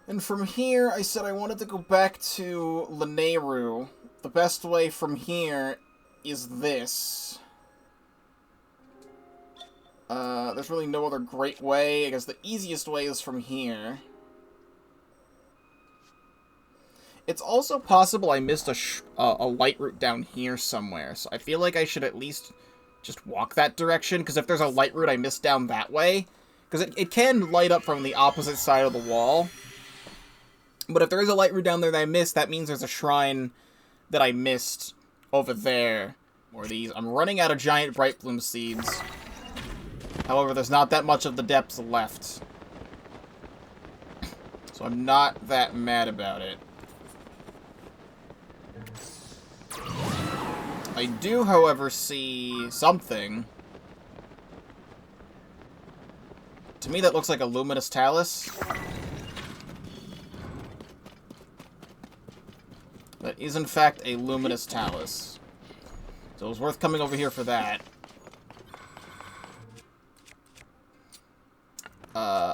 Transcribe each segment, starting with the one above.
And from here, I said I wanted to go back to Lanayru. The best way from here is this. There's really no other great way. I guess the easiest way is from here. It's also possible I missed a light route down here somewhere, so I feel like I should at least just walk that direction, because if there's a light route I missed down that way, because it can light up from the opposite side of the wall, but if there is a light route down there that I missed, that means there's a shrine that I missed over there. More of these. I'm running out of giant bright bloom seeds. However, there's not that much of the depths left. So I'm not that mad about it. I do, however, see something. To me, that looks like a luminous talus. That is, in fact, a luminous talus. So it was worth coming over here for that.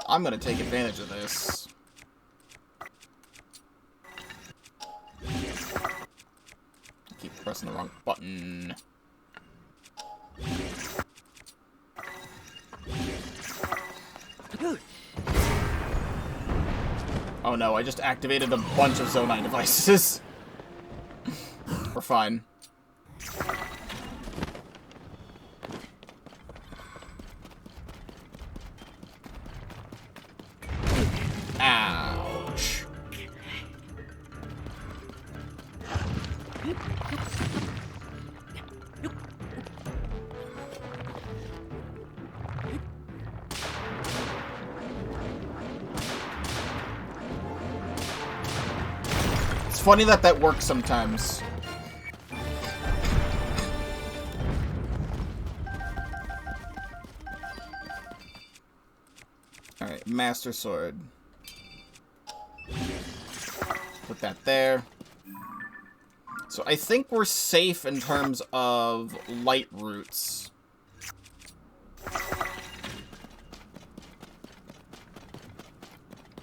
I'm gonna take advantage of this. Keep pressing the wrong button. Oh no, I just activated a bunch of Zonai devices. We're fine. Ouch. It's funny that that works sometimes. Alright, Master Sword. Put that there. So I think we're safe in terms of light routes.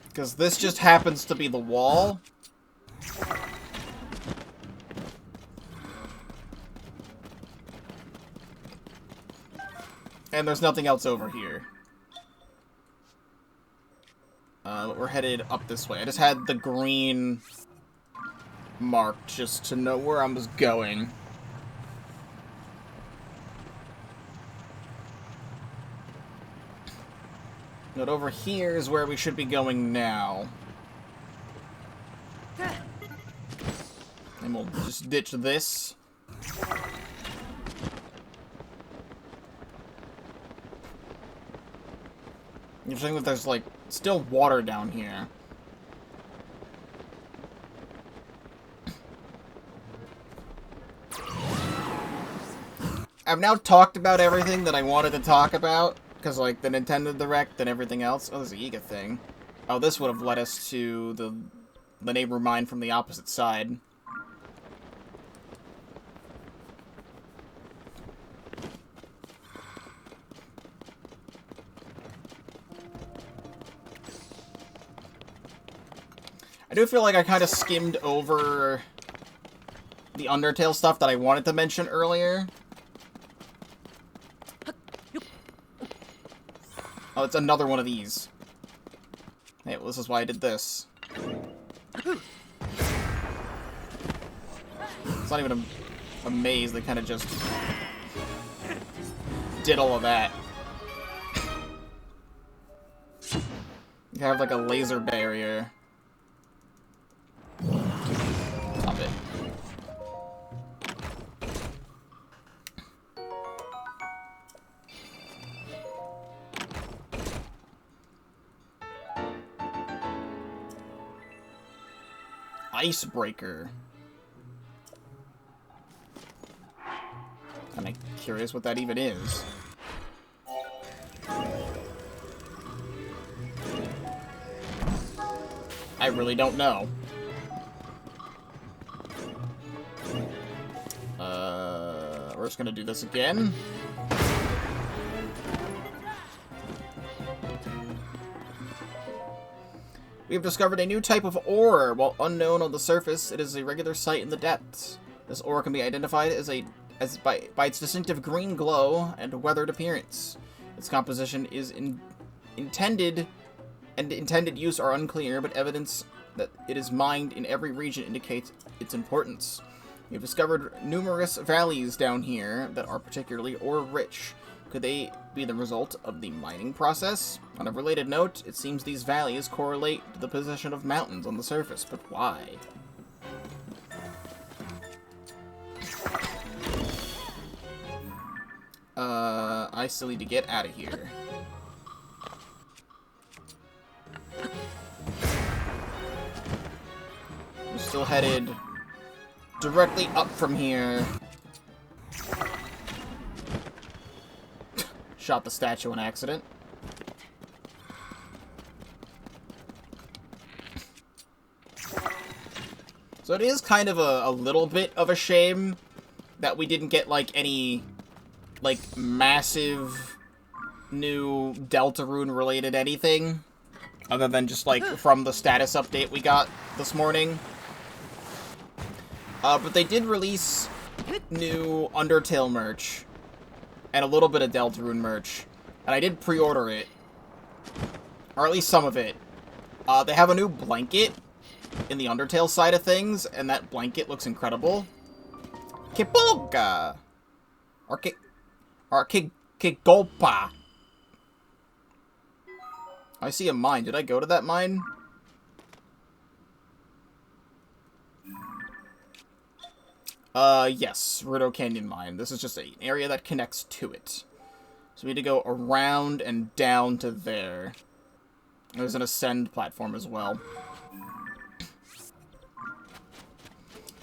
Because this just happens to be the wall. And there's nothing else over here. We're headed up this way. I just had the green marked just to know where I was going. But over here is where we should be going now. And we'll just ditch this. Interesting that there's, like, still water down here. I've now talked about everything that I wanted to talk about. Because, like, the Nintendo Direct and everything else. Oh, there's an Iga thing. Oh, this would have led us to the neighbor mine from the opposite side. I do feel like I kind of skimmed over the Undertale stuff that I wanted to mention earlier. Oh, it's another one of these. Hey, well, this is why I did this. It's not even a maze, they kind of just did all of that. You have like a laser barrier. Stop it. Icebreaker. Kinda curious what that even is. I really don't know. We're just gonna do this again. We have discovered a new type of ore. While unknown on the surface, it is a regular sight in the depths. This ore can be identified by its distinctive green glow and weathered appearance. Its composition is intended use are unclear, but evidence that it is mined in every region indicates its importance. We have discovered numerous valleys down here that are particularly ore-rich. Could they be the result of the mining process? On a related note, it seems these valleys correlate to the position of mountains on the surface, but why? I still need to get out of here. We're still headed directly up from here. Shot the statue on accident. So it is kind of a little bit of a shame that we didn't get, like, any, like, massive new Deltarune-related anything. Other than just, like, from the status update we got this morning. But they did release new Undertale merch. And a little bit of Deltarune merch. And I did pre-order it. Or at least some of it. They have a new blanket in the Undertale side of things, and that blanket looks incredible. Kipolga! Or Kigolpa. I see a mine. Did I go to that mine? Yes. Rudo Canyon Mine. This is just an area that connects to it. So we need to go around and down to there. There's an ascend platform as well.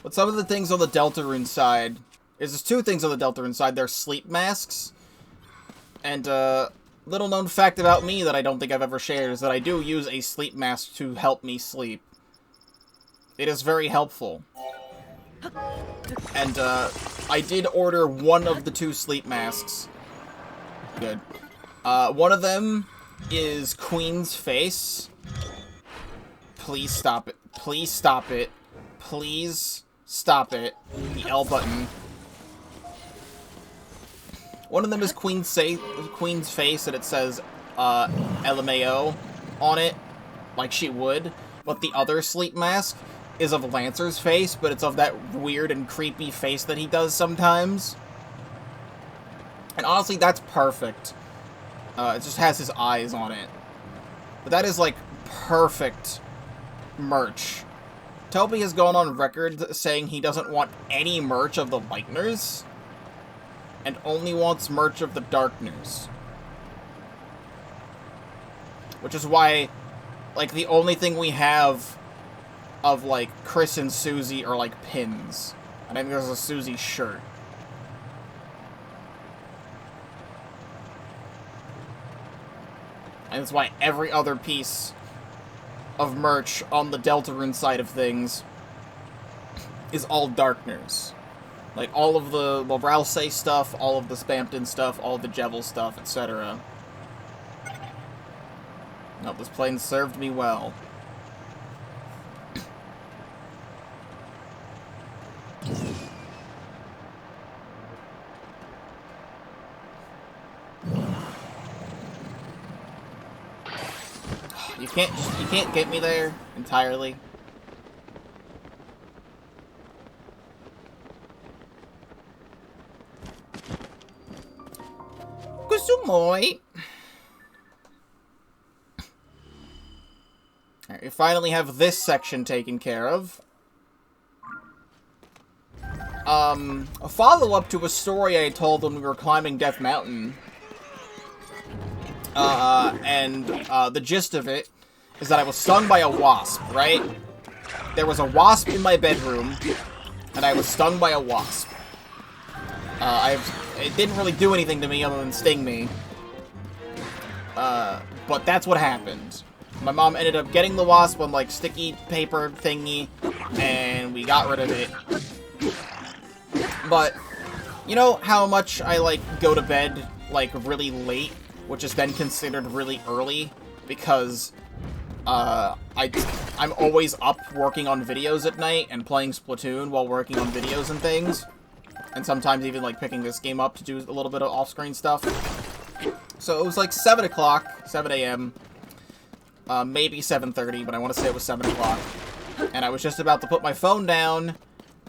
But some of the things on the Deltarune side... There's two things on the Deltarune side. They're sleep masks. And, little known fact about me that I don't think I've ever shared is that I do use a sleep mask to help me sleep. It is very helpful. And, I did order one of the two sleep masks. Good. One of them is Queen's Face. Please stop it. Please stop it. Please stop it. The L button. One of them is Queen's Face, and it says, LMAO on it, like she would. But the other sleep mask is of Lancer's face, but it's of that weird and creepy face that he does sometimes. And honestly, that's perfect. It just has his eyes on it. But that is, like, perfect merch. Toby has gone on record saying he doesn't want any merch of the Lighteners, and only wants merch of the Darkners. Which is why, like, the only thing we have of, like, Chris and Susie are, like, pins. And I think there's a Susie shirt. And that's why every other piece of merch on the Deltarune side of things is all Darkners. Like, all of the Ralsei stuff, all of the Spampton stuff, all of the Jevil stuff, etc. No, this plane served me well. You can't get me there entirely. Kusumoi. Alright, we finally have this section taken care of. A follow-up to a story I told when we were climbing Death Mountain. The gist of it is that I was stung by a wasp, right? There was a wasp in my bedroom, and I was stung by a wasp. It didn't really do anything to me other than sting me. But that's what happened. My mom ended up getting the wasp on, like, sticky paper thingy, and we got rid of it. But, you know how much I, like, go to bed, like, really late, which is then considered really early, because I'm always up working on videos at night and playing Splatoon while working on videos and things. And sometimes even, like, picking this game up to do a little bit of off-screen stuff. So it was, like, 7 o'clock, 7 a.m., maybe 7:30, but I want to say it was 7 o'clock. And I was just about to put my phone down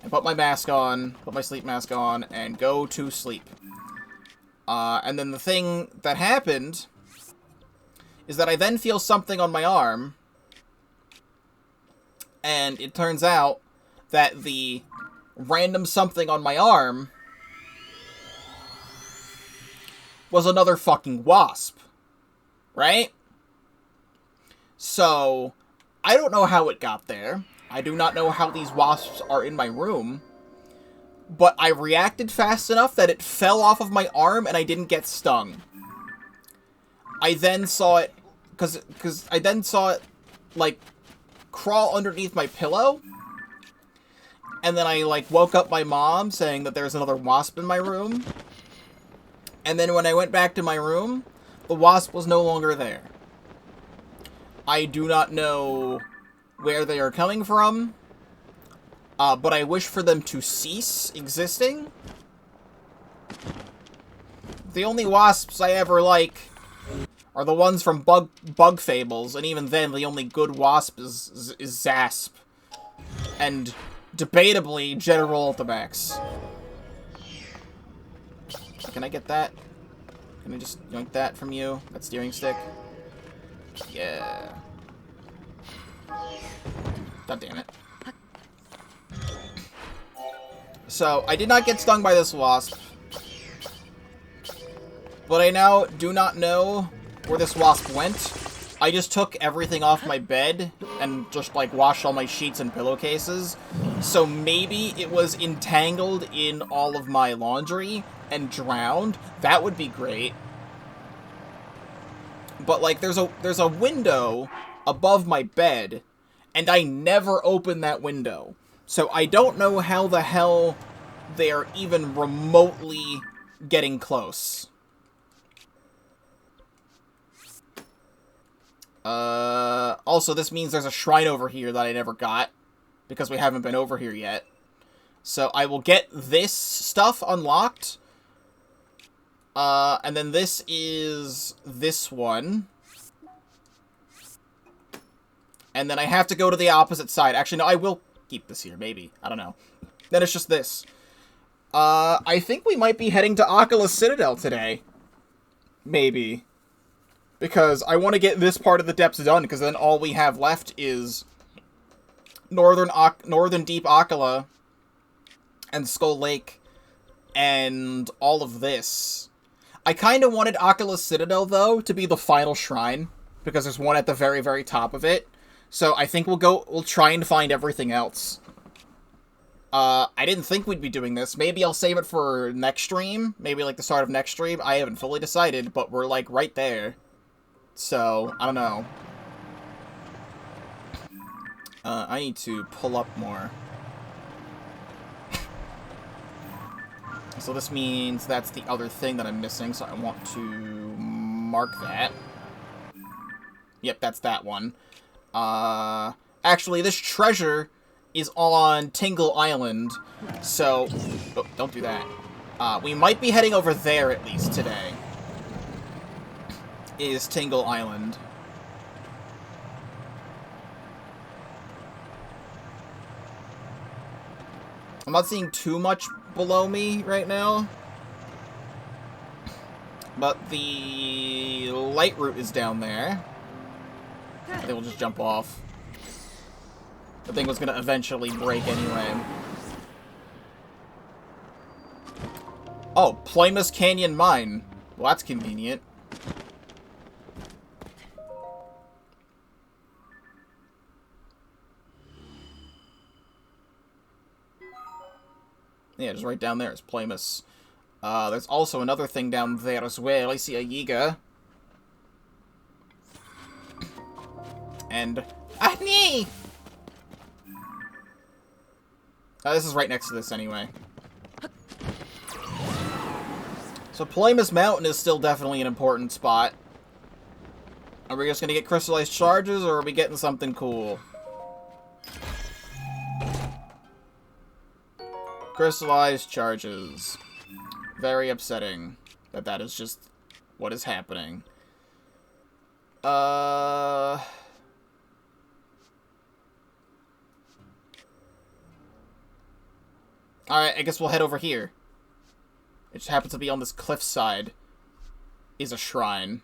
and put my mask on, put my sleep mask on, and go to sleep. And then the thing that happened is that I then feel something on my arm, and it turns out that the random something on my arm was another fucking wasp, right? So, I don't know how it got there. I do not know how these wasps are in my room, but I reacted fast enough that it fell off of my arm and I didn't get stung. I then saw it, because I then saw it, like, crawl underneath my pillow. And then I, like, woke up my mom saying that there's another wasp in my room. And then when I went back to my room, the wasp was no longer there. I do not know where they are coming from, but I wish for them to cease existing. The only wasps I ever like are the ones from Bug Fables, and even then, the only good wasp is Zasp. And debatably, General Ultimax. Can I get that? Can I just yoink that from you? That steering stick? Yeah. God damn it. So, I did not get stung by this wasp. But I now do not know where this wasp went. I just took everything off my bed and just, like, washed all my sheets and pillowcases. So maybe it was entangled in all of my laundry and drowned. That would be great. But, like, there's a window above my bed, and I never open that window. So I don't know how the hell they're even remotely getting close. Also, this means there's a shrine over here that I never got, because we haven't been over here yet. So I will get this stuff unlocked. And then this is this one. And then I have to go to the opposite side. Actually, no, I will keep this here, maybe. I don't know. Then it's just this. I think we might be heading to Akkala Citadel today. Maybe. Because I want to get this part of the depths done, because then all we have left is Northern Deep Akkala and Skull Lake and all of this. I kind of wanted Akkala Citadel, though, to be the final shrine, because there's one at the very, very top of it. So I think we'll try and find everything else. I didn't think we'd be doing this. Maybe I'll save it for next stream. Maybe, like, the start of next stream. I haven't fully decided, but we're, like, right there. So, I don't know. I need to pull up more. So this means that's the other thing that I'm missing, so I want to mark that. Yep, that's that one. Actually, this treasure is on Tingle Island, so... Oh, don't do that. We might be heading over there, at least, today. Is Tingle Island. I'm not seeing too much below me right now. But the light route is down there. I think we'll just jump off. The thing was going to eventually break anyway. Oh, Ploymus Canyon Mine. Well, that's convenient. Yeah, just right down there is Ploymus. There's also another thing down there as well. I see a Yiga. And... Ahni! This is right next to this anyway. So Ploymus Mountain is still definitely an important spot. Are we just gonna get crystallized charges, or are we getting something cool? Crystallized charges. Very upsetting that that is just what is happening. Alright, I guess we'll head over here. It just happens to be on this cliffside. Is a shrine.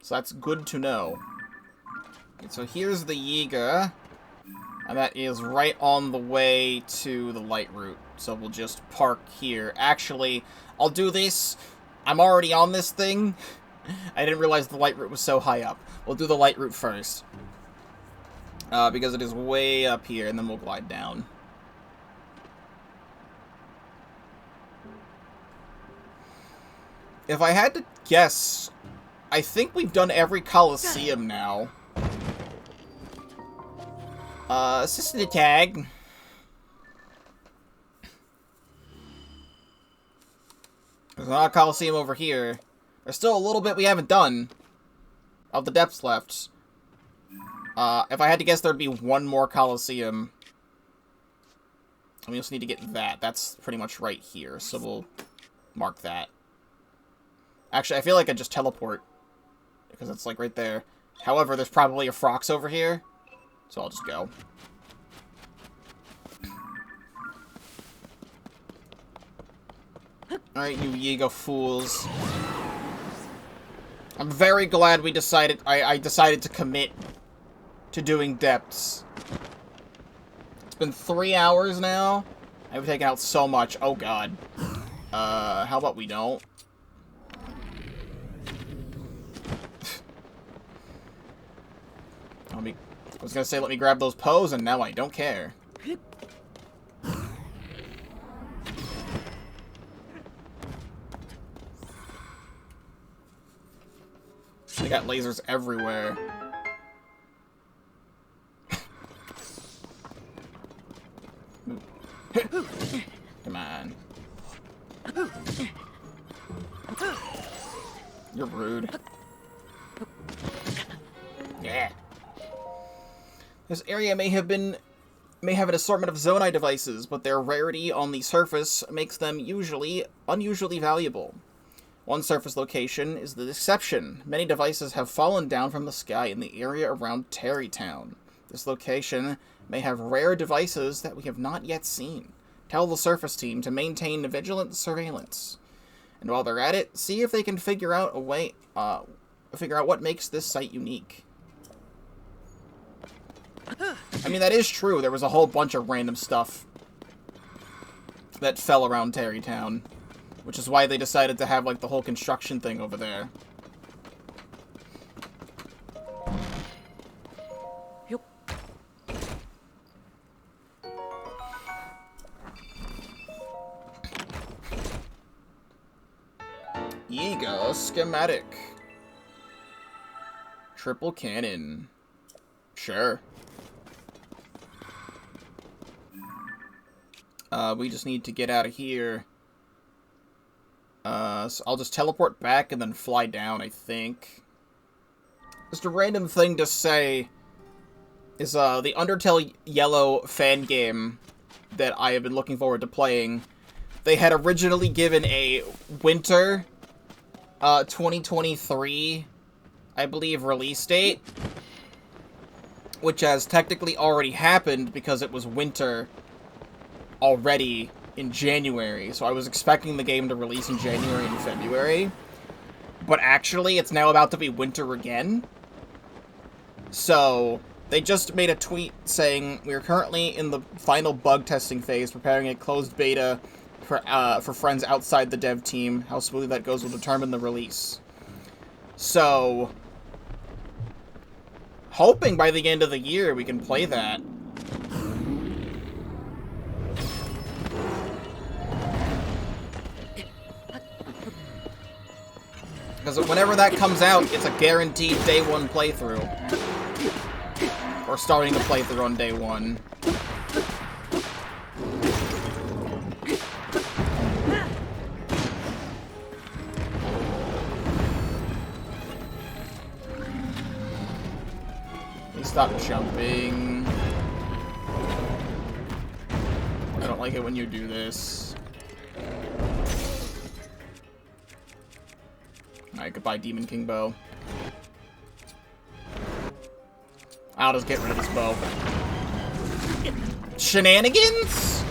So that's good to know. Okay, so here's the Yiga. And that is right on the way to the light route. So we'll just park here. Actually, I'll do this. I'm already on this thing. I didn't realize the light route was so high up. We'll do the light route first. Because it is way up here, and then we'll glide down. If I had to guess, I think we've done every Coliseum now. Assistant tag. There's not a Coliseum over here. There's still a little bit we haven't done of the depths left. If I had to guess, there'd be one more Coliseum. And we just need to get that. That's pretty much right here, so we'll mark that. Actually, I feel like I just teleport, because it's, like, right there. However, there's probably a Frox over here, so I'll just go. Alright, you Yiga fools. I'm very glad we decided, I decided to commit to doing depths. It's been 3 hours now. I've taken out so much. Oh, God. How about we don't? I was gonna say let me grab those Poes, and now I don't care. They got lasers everywhere. Come on. You're rude. Yeah. This area may have an assortment of Zonai devices, but their rarity on the surface makes them unusually valuable. One surface location is the exception. Many devices have fallen down from the sky in the area around Tarrytown. This location may have rare devices that we have not yet seen. Tell the surface team to maintain vigilant surveillance. And while they're at it, see if they can figure out what makes this site unique. I mean, that is true. There was a whole bunch of random stuff that fell around Tarrytown, which is why they decided to have, like, the whole construction thing over there. Yep. Yiga schematic. Triple cannon. Sure. We just need to get out of here. So I'll just teleport back and then fly down, I think. Just a random thing to say is, the Undertale Yellow fan game that I have been looking forward to playing, they had originally given a winter, 2023, I believe, release date, which has technically already happened because it was winter already in January. So I was expecting the game to release in January and February, but actually it's now about to be winter again. So they just made a tweet saying, "We are currently in the final bug testing phase, preparing a closed beta for friends outside the dev team. How smoothly that goes will determine the release." So hoping by the end of the year we can play that. Because whenever that comes out, it's a guaranteed day one playthrough. Or starting the playthrough on day one. Stop jumping. I don't like it when you do this. Alright, goodbye, Demon King Bow. I'll just get rid of this bow. Shenanigans?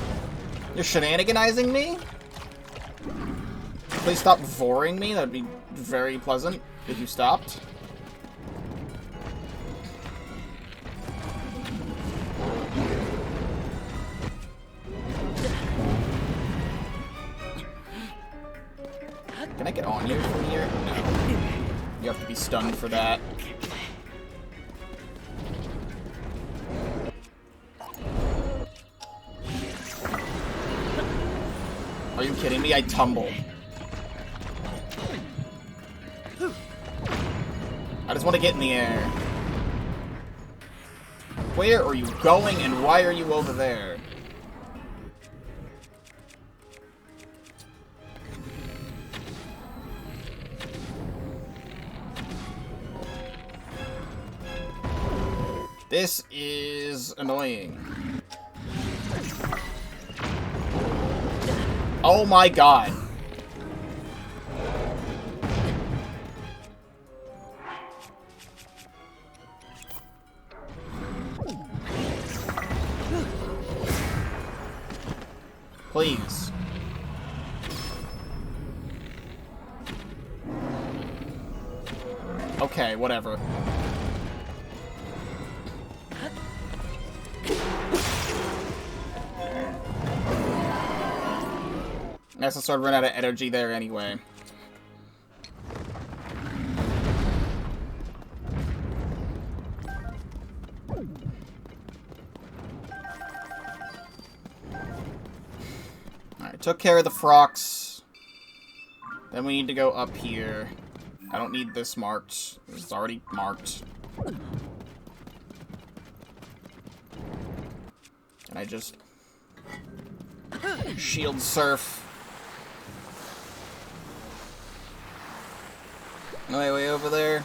You're shenaniganizing me? Please stop voring me. That'd be very pleasant if you stopped. Can I get on you from here? No. You have to be stunned for that. Are you kidding me? I tumbled. I just want to get in the air. Where are you going and why are you over there? This is annoying. Oh my god. Please. Okay, whatever. I guess I'll start running out of energy there anyway. Alright, took care of the frocks. Then we need to go up here. I don't need this marked. It's already marked. Can I just... shield surf? Way over there.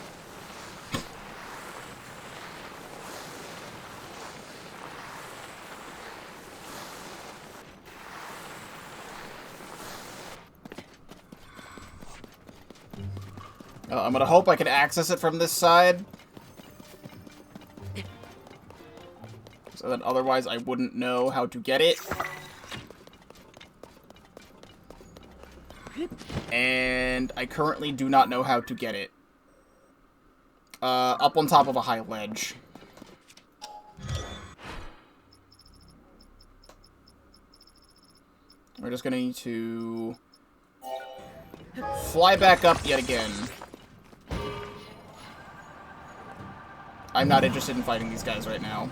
I'm gonna hope I can access it from this side. So that otherwise I wouldn't know how to get it. And I currently do not know how to get it. Up on top of a high ledge. We're just gonna need to fly back up yet again. I'm not interested in fighting these guys right now.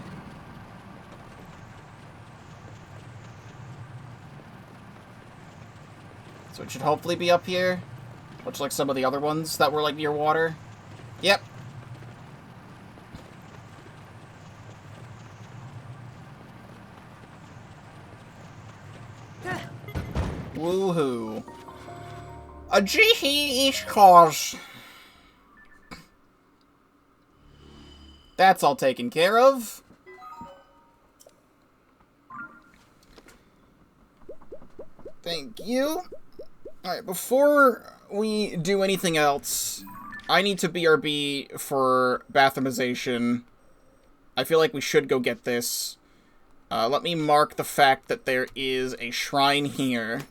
So it should hopefully be up here. Much like some of the other ones that were like near water. Yep. Woohoo. A Jihi ish cause. That's all taken care of. Thank you. Alright, before we do anything else, I need to BRB for bathroomization. I feel like we should go get this. Let me mark the fact that there is a shrine here.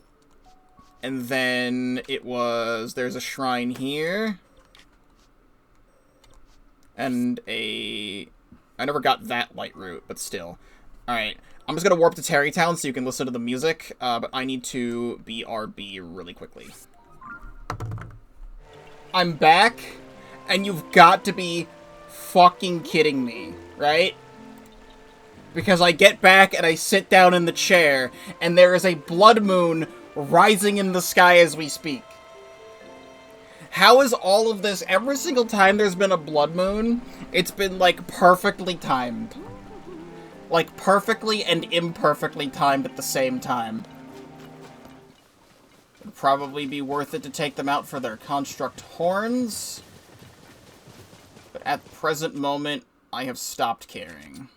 And then there's a shrine here. And I never got that light route, but still. Alright, I'm just gonna warp to Terrytown so you can listen to the music, but I need to BRB really quickly. I'm back, and you've got to be fucking kidding me, right? Because I get back and I sit down in the chair, and there is a blood moon rising in the sky as we speak. How is all of this, every single time there's been a blood moon, it's been, like, perfectly timed. Like, perfectly and imperfectly timed at the same time. It'd probably be worth it to take them out for their construct horns. But at the present moment, I have stopped caring.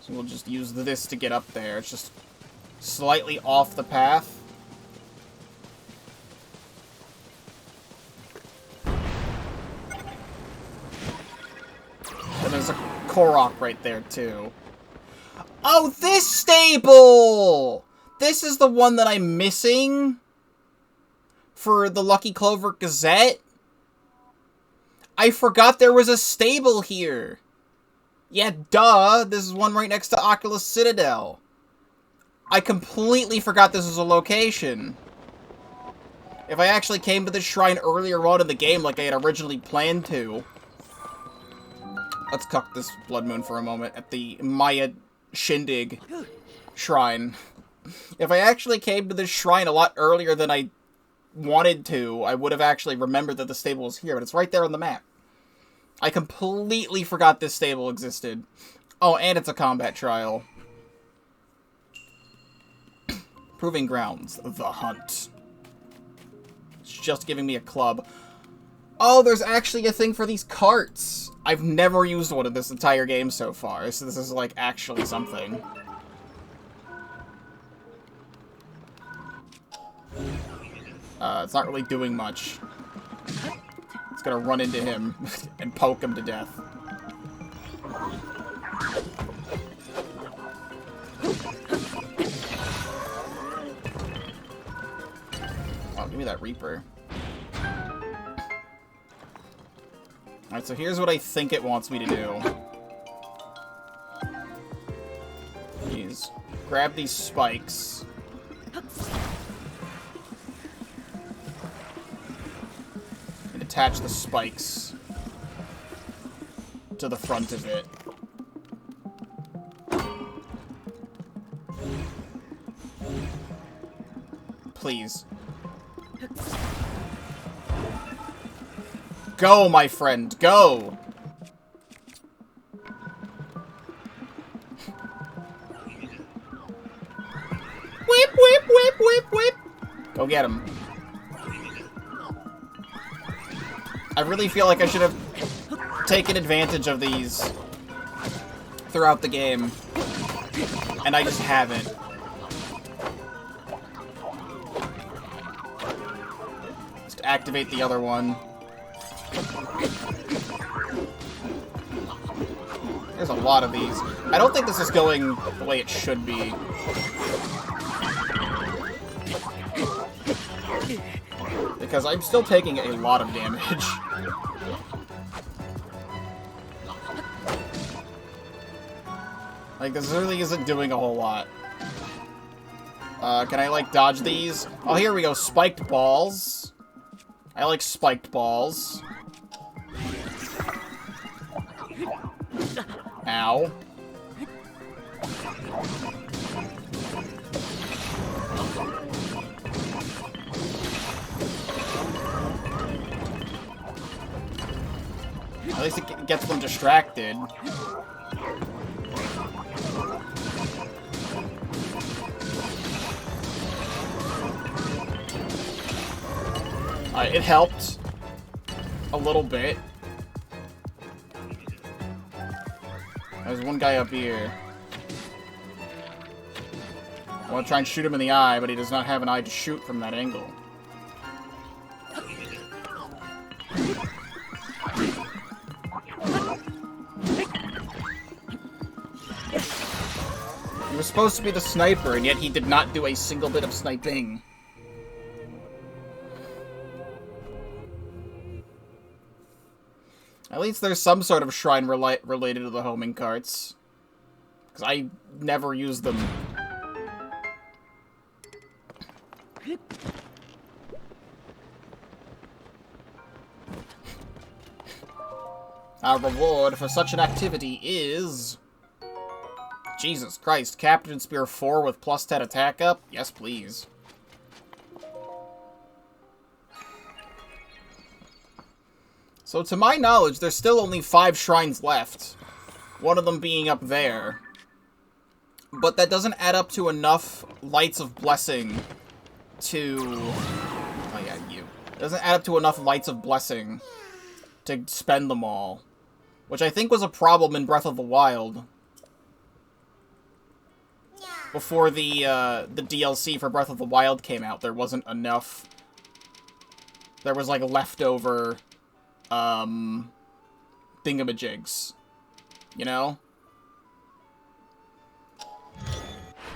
So we'll just use this to get up there. It's just slightly off the path. And there's a Korok right there, too. Oh, this stable! This is the one that I'm missing for the Lucky Clover Gazette. I forgot there was a stable here. Yeah, duh. This is one right next to Akkala Citadel. I completely forgot this was a location. If I actually came to this shrine earlier on in the game like I had originally planned to... Let's cuck this Blood Moon for a moment at the Maya Shindig shrine. If I actually came to this shrine a lot earlier than I wanted to, I would have actually remembered that the stable was here, but it's right there on the map. I completely forgot this stable existed. Oh, and it's a combat trial. Proving Grounds, the hunt. It's just giving me a club. Oh, there's actually a thing for these carts. I've never used one in this entire game so far, so this is, like, actually something. It's not really doing much. It's gonna run into him and poke him to death. Oh, give me that Reaper. Alright, so here's what I think it wants me to do. Please grab these spikes. And attach the spikes to the front of it. Please. Go, my friend, go! Whip, whip, whip, whip, whip! Go get him. I really feel like I should have taken advantage of these throughout the game. And I just haven't. Just activate the other one. There's a lot of these. I don't think this is going the way it should be. Because I'm still taking a lot of damage. Like, this really isn't doing a whole lot. Can I, like, dodge these? Oh, here we go. Spiked balls. I like spiked balls. Ow. At least it gets them distracted. It helped. A little bit. There's one guy up here. I want to try and shoot him in the eye, but he does not have an eye to shoot from that angle. He was supposed to be the sniper, and yet he did not do a single bit of sniping. At least there's some sort of shrine related to the homing carts. Because I never use them. Our reward for such an activity is... Jesus Christ, Captain Spear 4 with plus 10 attack up? Yes, please. So, to my knowledge, there's still only 5 shrines left. One of them being up there. But that doesn't add up to enough Lights of Blessing to... Oh yeah, you. It doesn't add up to enough Lights of Blessing to spend them all. Which I think was a problem in Breath of the Wild. Before the DLC for Breath of the Wild came out, there wasn't enough... There was, like, leftover, thingamajigs. You know?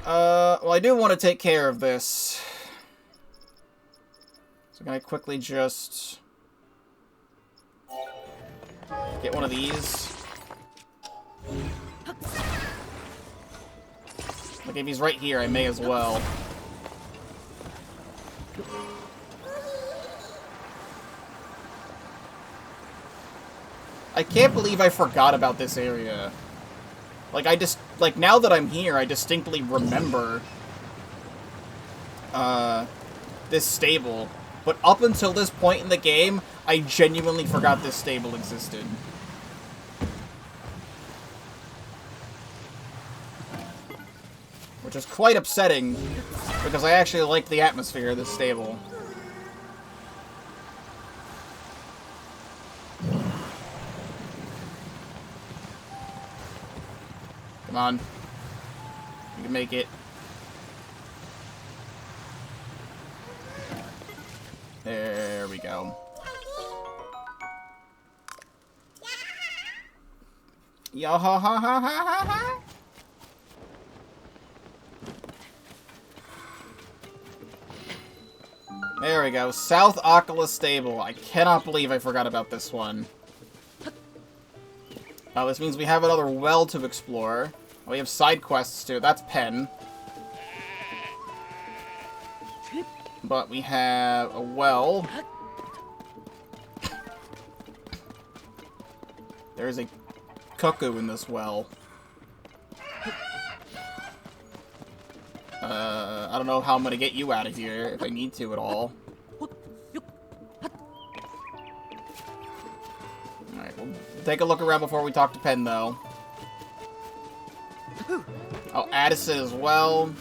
Well, I do want to take care of this. So can I quickly just... get one of these? Like, if he's right here, I may as well. I can't believe I forgot about this area. Like, like, now that I'm here, I distinctly remember, this stable. But up until this point in the game, I genuinely forgot this stable existed. Which is quite upsetting, because I actually like the atmosphere of this stable. Come on. You can make it. There we go. Ya ha ha ha ha ha ha. There we go. South Akkala Stable. I cannot believe I forgot about this one. This means we have another well to explore. We have side quests too. That's Pen. But we have a well. There's a Cucco in this well. I don't know how I'm gonna get you out of here, if I need to at all. Alright, we'll take a look around before we talk to Pen, though. Oh, Addison as well.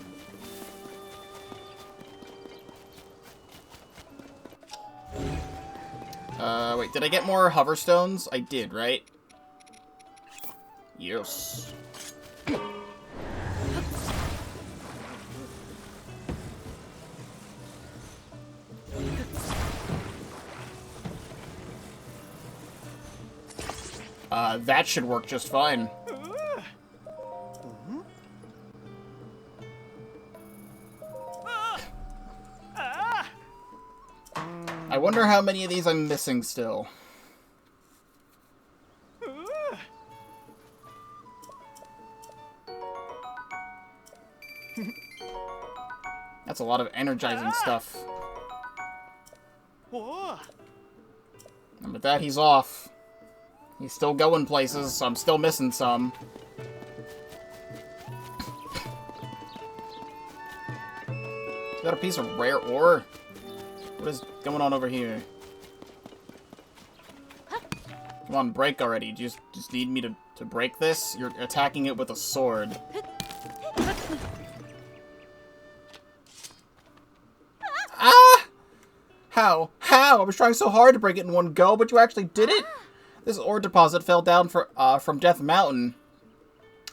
Wait, did I get more hoverstones? I did, right? Yes. That should work just fine. I wonder how many of these I'm missing still. That's a lot of energizing stuff. And with that, he's off. He's still going places, so I'm still missing some. Is that a piece of rare ore? What is going on over here? Come on, break already. Do you just need me to break this? You're attacking it with a sword. Ah! How? How? I was trying so hard to break it in one go, but you actually did it? This ore deposit fell down from Death Mountain.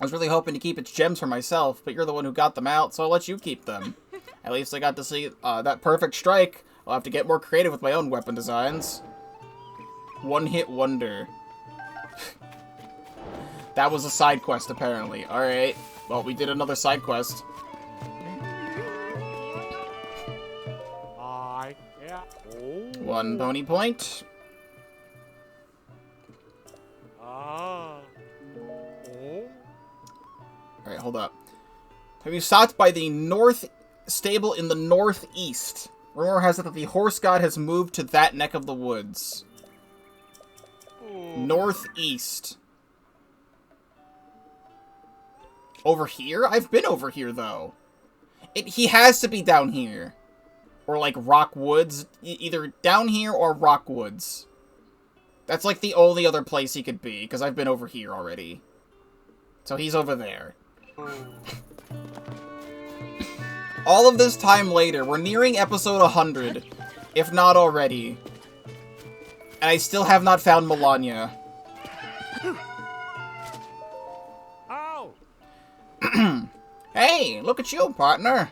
I was really hoping to keep its gems for myself, but you're the one who got them out, so I'll let you keep them. At least I got to see that perfect strike. I'll have to get more creative with my own weapon designs. One-hit wonder. That was a side quest, apparently. Alright. Well, we did another side quest. One pony point. Alright, hold up. Have you stopped by the north stable in the northeast? Rumor has it that the horse god has moved to that neck of the woods. Northeast. Over here? I've been over here, though. He has to be down here. Or, like, Rock Woods. Either down here or Rock Woods. That's, like, the only other place he could be, because I've been over here already. So he's over there. All of this time later, we're nearing episode 100, if not already. And I still have not found Melania. Oh! Hey, look at you, partner.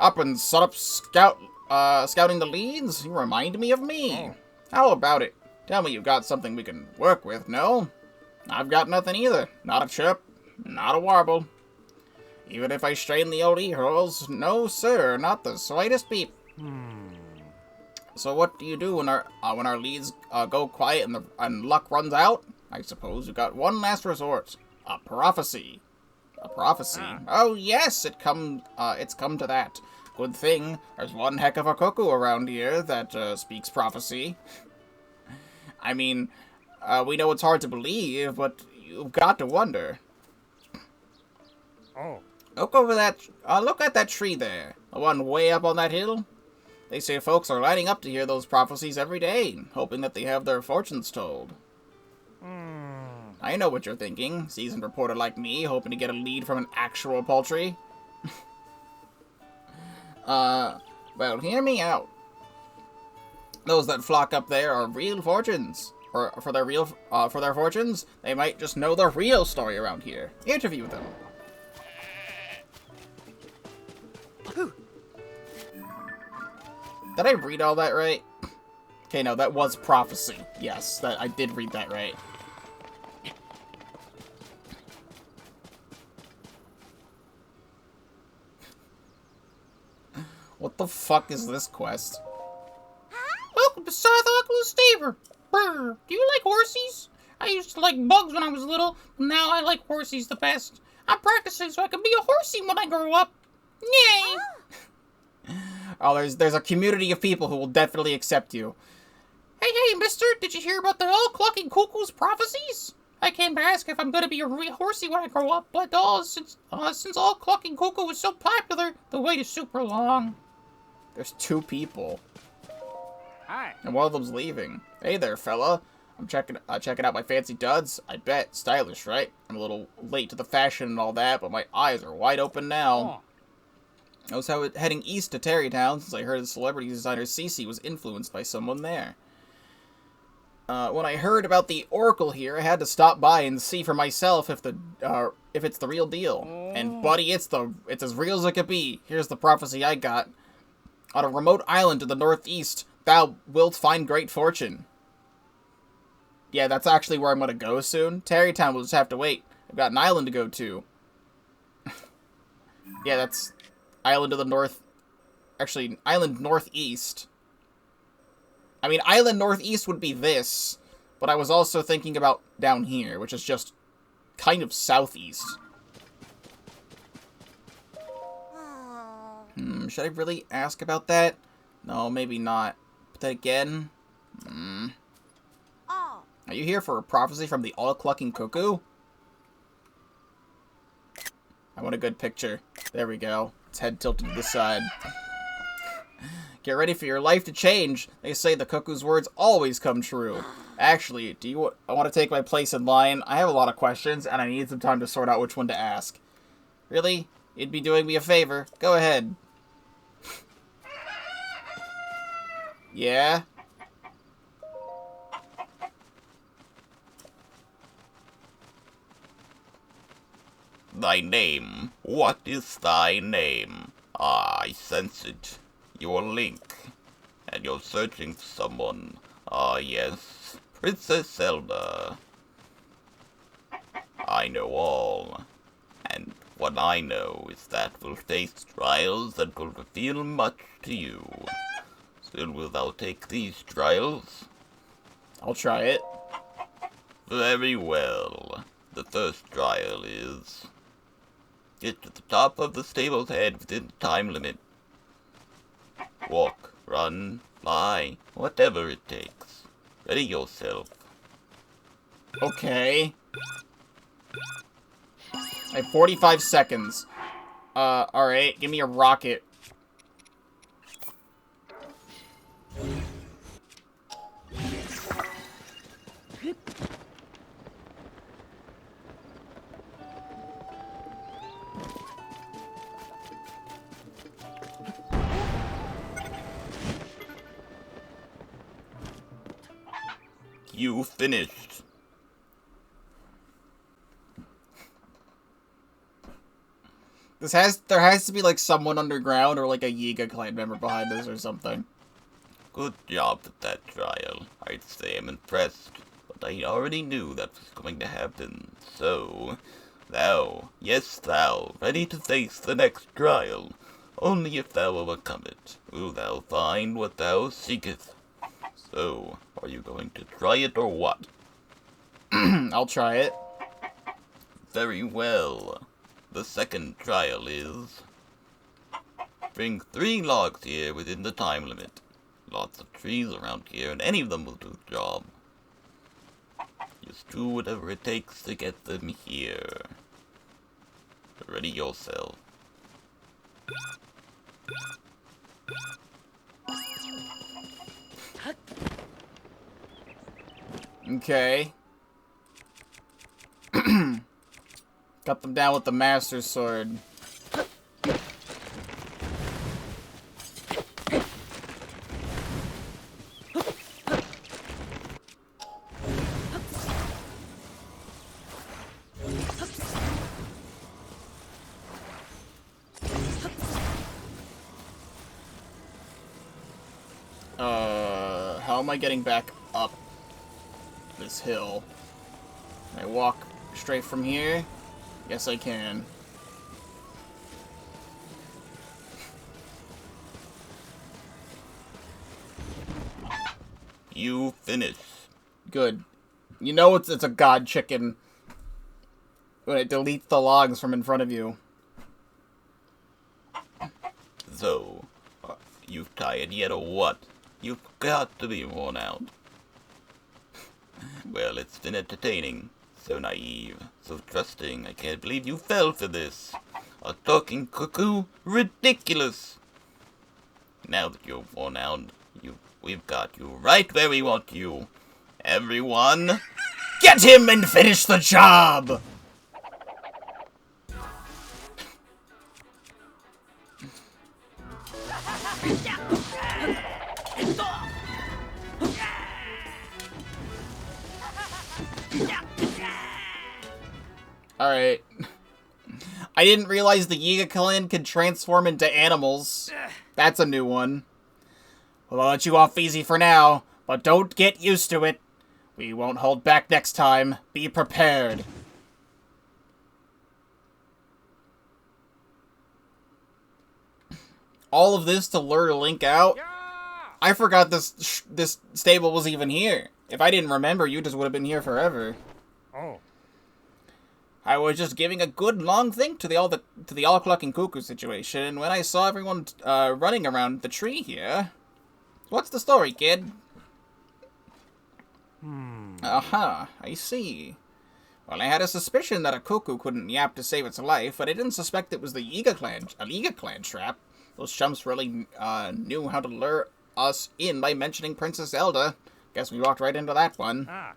Up and set up scouting the leads? You remind me of me. Oh. How about it? Tell me you've got something we can work with, no? I've got nothing either. Not a chirp, not a warble. Even if I strain the old e-holes, no sir, not the slightest beep. So what do you do when our leads go quiet and luck runs out? I suppose we've got one last resort. A prophecy. A prophecy. Oh yes, it's come to that. Good thing there's one heck of a cuckoo around here that speaks prophecy. I mean, we know it's hard to believe, but you've got to wonder. Oh. Look at that tree there. The one way up on that hill. They say folks are lining up to hear those prophecies every day, hoping that they have their fortunes told. I know what you're thinking. Seasoned reporter like me, hoping to get a lead from an actual poultry. Well, hear me out. Those that flock up there are real fortunes. Or for their fortunes, they might just know the real story around here. Interview them. Did I read all that right? Okay, no, that was prophecy. Yes, I did read that right. What the fuck is this quest? Welcome to South Akkala Stable. Brr. Do you like horsies? I used to like bugs when I was little, but now I like horsies the best. I'm practicing so I can be a horsey when I grow up. Yay! Oh, there's a community of people who will definitely accept you. Hey, mister, did you hear about the all-clucking Cuckoo's prophecies? I came to ask if I'm gonna be a real horsey when I grow up, but since all-clucking Cuckoo is so popular, the wait is super long. There's 2 people. Hi. And one of them's leaving. Hey there, fella. I'm checking out my fancy duds. I bet. Stylish, right? I'm a little late to the fashion and all that, but my eyes are wide open now. Oh. I was heading east to Tarrytown since I heard the celebrity designer Cece was influenced by someone there. When I heard about the Oracle here, I had to stop by and see for myself if it's the real deal. And buddy, it's as real as it could be. Here's the prophecy I got. On a remote island to the northeast, thou wilt find great fortune. Yeah, that's actually where I'm gonna go soon. Tarrytown will just have to wait. I've got an island to go to. Yeah, that's island to the north. Actually, island northeast. I mean, island northeast would be this, but I was also thinking about down here, which is just kind of southeast. Should I really ask about that? No, maybe not. But then again... Are you here for a prophecy from the all-clucking cuckoo? I want a good picture. There we go. Its head tilted to the side. Get ready for your life to change. They say the cuckoo's words always come true. Actually, I want to take my place in line? I have a lot of questions, and I need some time to sort out which one to ask. Really? You'd be doing me a favor. Go ahead. Yeah? Thy name. What is thy name? Ah, I sense it. You're Link. And you're searching for someone. Ah, yes. Princess Zelda. I know all. And what I know is that we'll face trials that will reveal much to you. Still, wilt thou take these trials? I'll try it. Very well. The first trial is... get to the top of the stable's head within the time limit. Walk, run, fly, whatever it takes. Ready yourself. Okay. I have 45 seconds. Alright, give me a rocket. You finished. There has to be, like, someone underground or, like, a Yiga clan member behind this or something. Good job with that trial. I'd say I'm impressed, but I already knew that was going to happen. So, thou, yes thou, ready to face the next trial. Only if thou overcome it, will thou find what thou seekest. So, are you going to try it or what? I'll try it. Very well. The second trial is... bring 3 logs here within the time limit. Lots of trees around here, and any of them will do the job. Just do whatever it takes to get them here. Ready yourself. Okay. Got them down with the Master Sword. How am I getting back up this hill? Can I walk straight from here? Yes, I can. You finish. Good. You know it's a god chicken when it deletes the logs from in front of you. So, you tired yet or what? You've got to be worn out. Well, it's been entertaining. So naive, so trusting. I can't believe you fell for this. A talking cuckoo? Ridiculous! Now that you're worn out, we've got you right where we want you. Everyone, Get him and finish the job! Alright. I didn't realize the Yiga clan could transform into animals. That's a new one. Well, I'll let you off easy for now, but don't get used to it. We won't hold back next time. Be prepared. All of this to lure Link out? I forgot this stable was even here. If I didn't remember, you just would have been here forever. Oh. I was just giving a good long think to the all clucking cuckoo situation, and when I saw everyone running around the tree here, what's the story, kid? Aha, I see. Well, I had a suspicion that a cuckoo couldn't yap to save its life, but I didn't suspect it was a Yiga clan trap. Those chumps really knew how to lure us in by mentioning Princess Zelda. Guess we walked right into that one. Ah.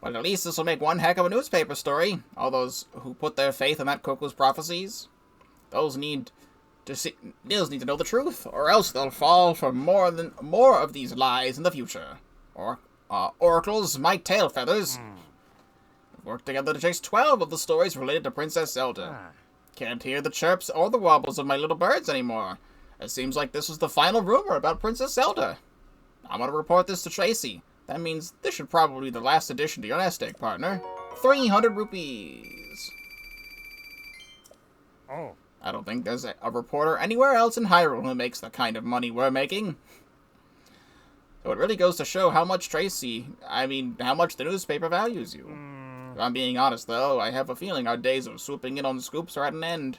Well, at least this will make one heck of a newspaper story. All those who put their faith in that cuckoo's prophecies. Those need to know the truth, or else they'll fall for more of these lies in the future. Or oracles, my tail feathers. We've worked together to chase 12 of the stories related to Princess Zelda. Can't hear the chirps or the wobbles of my little birds anymore. It seems like this is the final rumor about Princess Zelda. I'm gonna report this to Tracy. That means this should probably be the last addition to your nest egg, partner. 300 rupees. Oh. I don't think there's a reporter anywhere else in Hyrule who makes the kind of money we're making. So it really goes to show how much how much the newspaper values you. If I'm being honest, though, I have a feeling our days of swooping in on the scoops are at an end.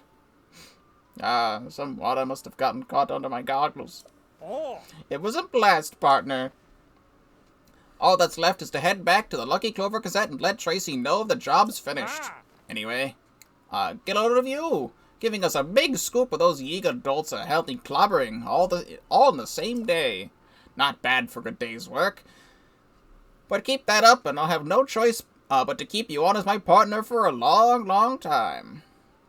Some water must have gotten caught under my goggles. Oh. It was a blast, partner. All that's left is to head back to the Lucky Clover Gazette and let Tracy know the job's finished. Anyway, get a load of you, giving us a big scoop of those Yiga adults a healthy clobbering, all in the same day. Not bad for a day's work. But keep that up, and I'll have no choice but to keep you on as my partner for a long, long time.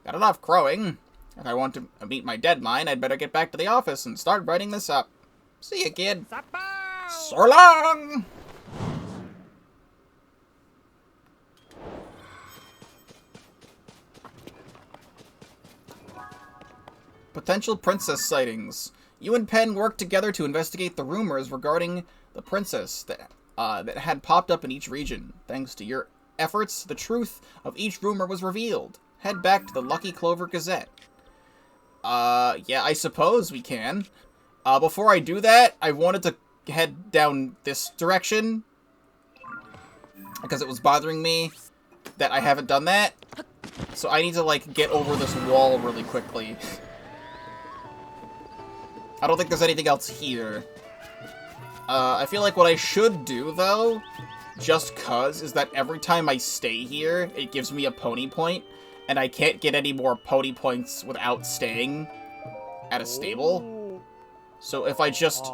Got enough crowing. If I want to meet my deadline, I'd better get back to the office and start writing this up. See ya, kid. Zappa! So long! Potential princess sightings. You and Penn worked together to investigate the rumors regarding the princess that had popped up in each region. Thanks to your efforts, the truth of each rumor was revealed. Head back to the Lucky Clover Gazette. Yeah, I suppose we can. Before I do that, I wanted to head down this direction, because it was bothering me that I haven't done that. So I need to, like, get over this wall really quickly. I don't think there's anything else here. I feel like what I should do, though, just cuz, is that every time I stay here, it gives me a pony point, and I can't get any more pony points without staying at a stable. So if I just...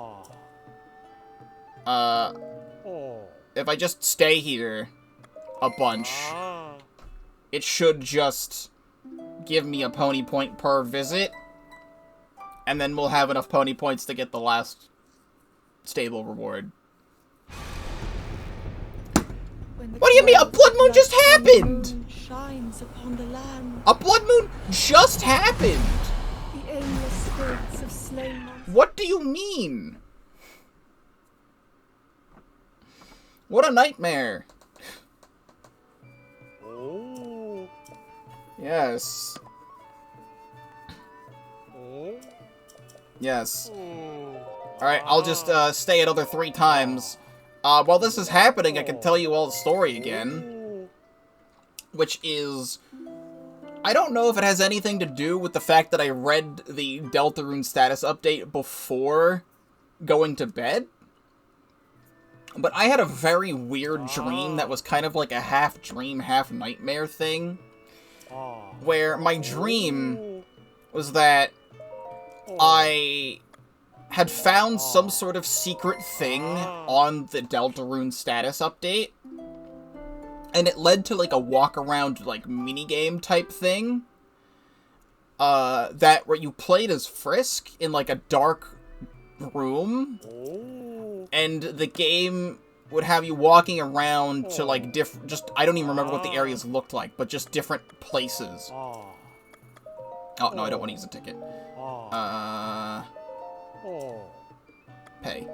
if I just stay here a bunch, it should just give me a pony point per visit, and then we'll have enough pony points to get the last stable reward. What do you mean? A blood moon just happened! Shines upon the land. A blood moon just happened! The aimless spirits of slain ones. What do you mean? What a nightmare. Yes. Yes. Alright, I'll just stay another 3 times. While this is happening, I can tell you all the story again. Which is... I don't know if it has anything to do with the fact that I read the Deltarune status update before going to bed. But I had a very weird dream that was kind of like a half dream, half nightmare thing. Where my dream was that I had found some sort of secret thing on the Deltarune status update. And it led to like a walk around like minigame type thing. That where you played as Frisk in like a dark room. And the game would have you walking around to like just I don't even remember what the areas looked like, but just different places. Oh no, I don't want to use a ticket. Pay.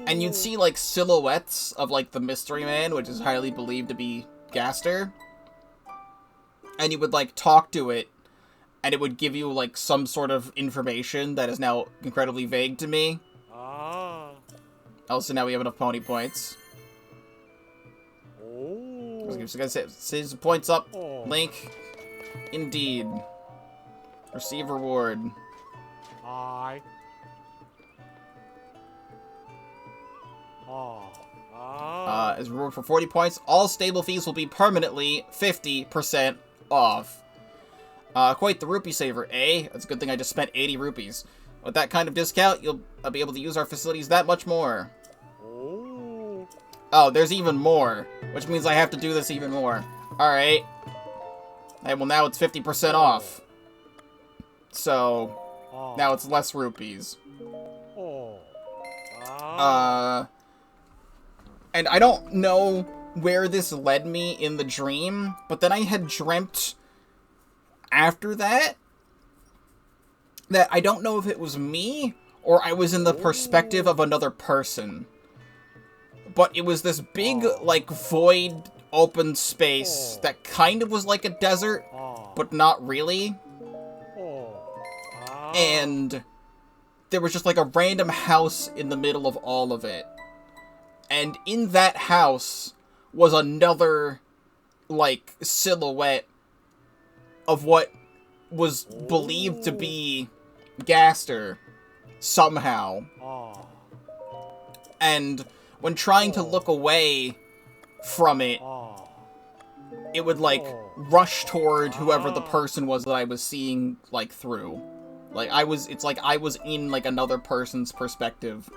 And you'd see like silhouettes of like the Mystery Man, which is highly believed to be Gaster. And you would like talk to it, and it would give you like some sort of information that is now incredibly vague to me. Also, now we have enough pony points. I was gonna say some points up. Link. Indeed. Receive reward. As a reward for 40 points, all stable fees will be permanently 50% off. Quite the rupee saver, eh? That's a good thing I just spent 80 rupees. With that kind of discount, you'll be able to use our facilities that much more. Oh, there's even more, which means I have to do this even more. Alright. And well, now it's 50% off. So, now it's less rupees. And I don't know where this led me in the dream, but then I had dreamt after that I don't know if it was me or I was in the perspective of another person. But it was this big, like, void open space that kind of was like a desert, but not really. And there was just like a random house in the middle of all of it. And in that house was another, like, silhouette of what was believed to be Gaster somehow. And when trying to look away from it, it would, like, rush toward whoever the person was that I was seeing, like, through. Like, it's like I was in, like, another person's perspective.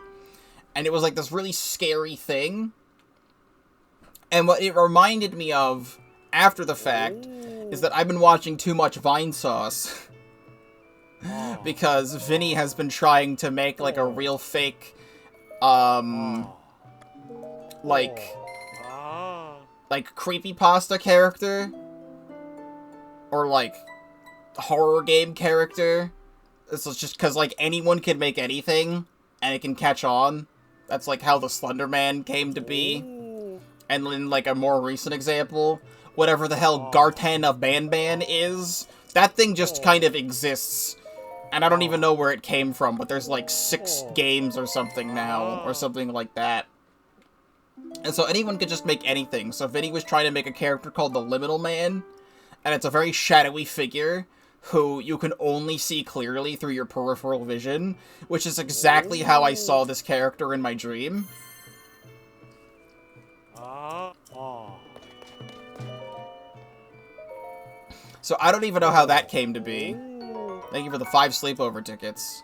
And it was, like, this really scary thing. And what it reminded me of, after the fact, is that I've been watching too much Vinesauce. Because Vinny has been trying to make, like, a real fake, like creepypasta character, or like horror game character. This is just because, like, anyone can make anything, and it can catch on. That's, like, how the Slender Man came to be. And in, like, a more recent example, whatever the hell Garten of Banban is, that thing just kind of exists. And I don't even know where it came from, but there's, like, 6 games or something now, or something like that. And so anyone could just make anything. So Vinny was trying to make a character called the Liminal Man, and it's a very shadowy figure who you can only see clearly through your peripheral vision, which is exactly how I saw this character in my dream. So I don't even know how that came to be. Thank you for the 5 sleepover tickets.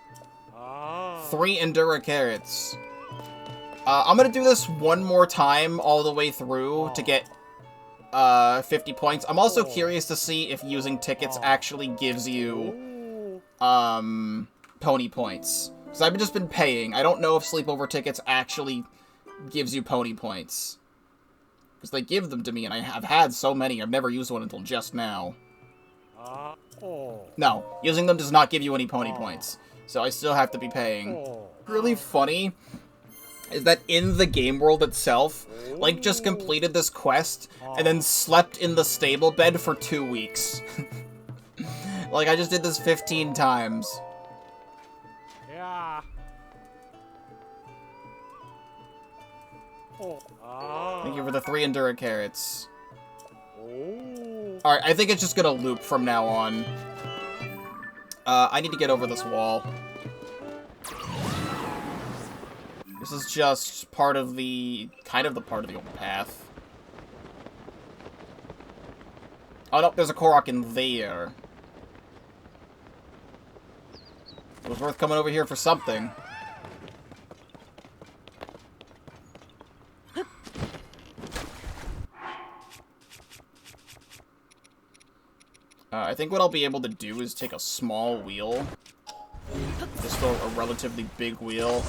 3 Endura carrots. I'm gonna do this one more time all the way through to get 50 points. I'm also curious to see if using tickets actually gives you pony points. Because I've just been paying. I don't know if sleepover tickets actually gives you pony points. Because they give them to me, and I've had so many. I've never used one until just now. No, using them does not give you any pony points. So I still have to be paying. Really funny is that in the game world itself, Link just completed this quest and then slept in the stable bed for 2 weeks. Like, I just did this 15 times. Yeah. Thank you for the 3 Endura carrots. Alright, I think it's just gonna loop from now on. I need to get over this wall. This is just part of the... kind of the part of the old path. Oh no, there's a Korok in there. It was worth coming over here for something. I think what I'll be able to do is take a small wheel. Just a relatively big wheel.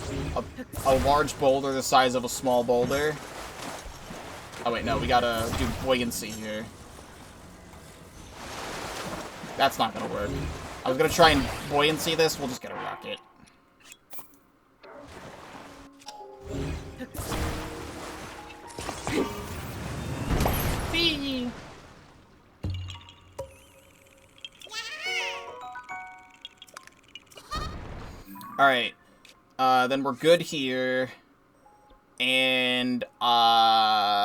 A large boulder the size of a small boulder. Oh wait, no, we gotta do buoyancy here. That's not gonna work. I was gonna try and buoyancy this, we'll just get a rocket. Alright, then we're good here, and I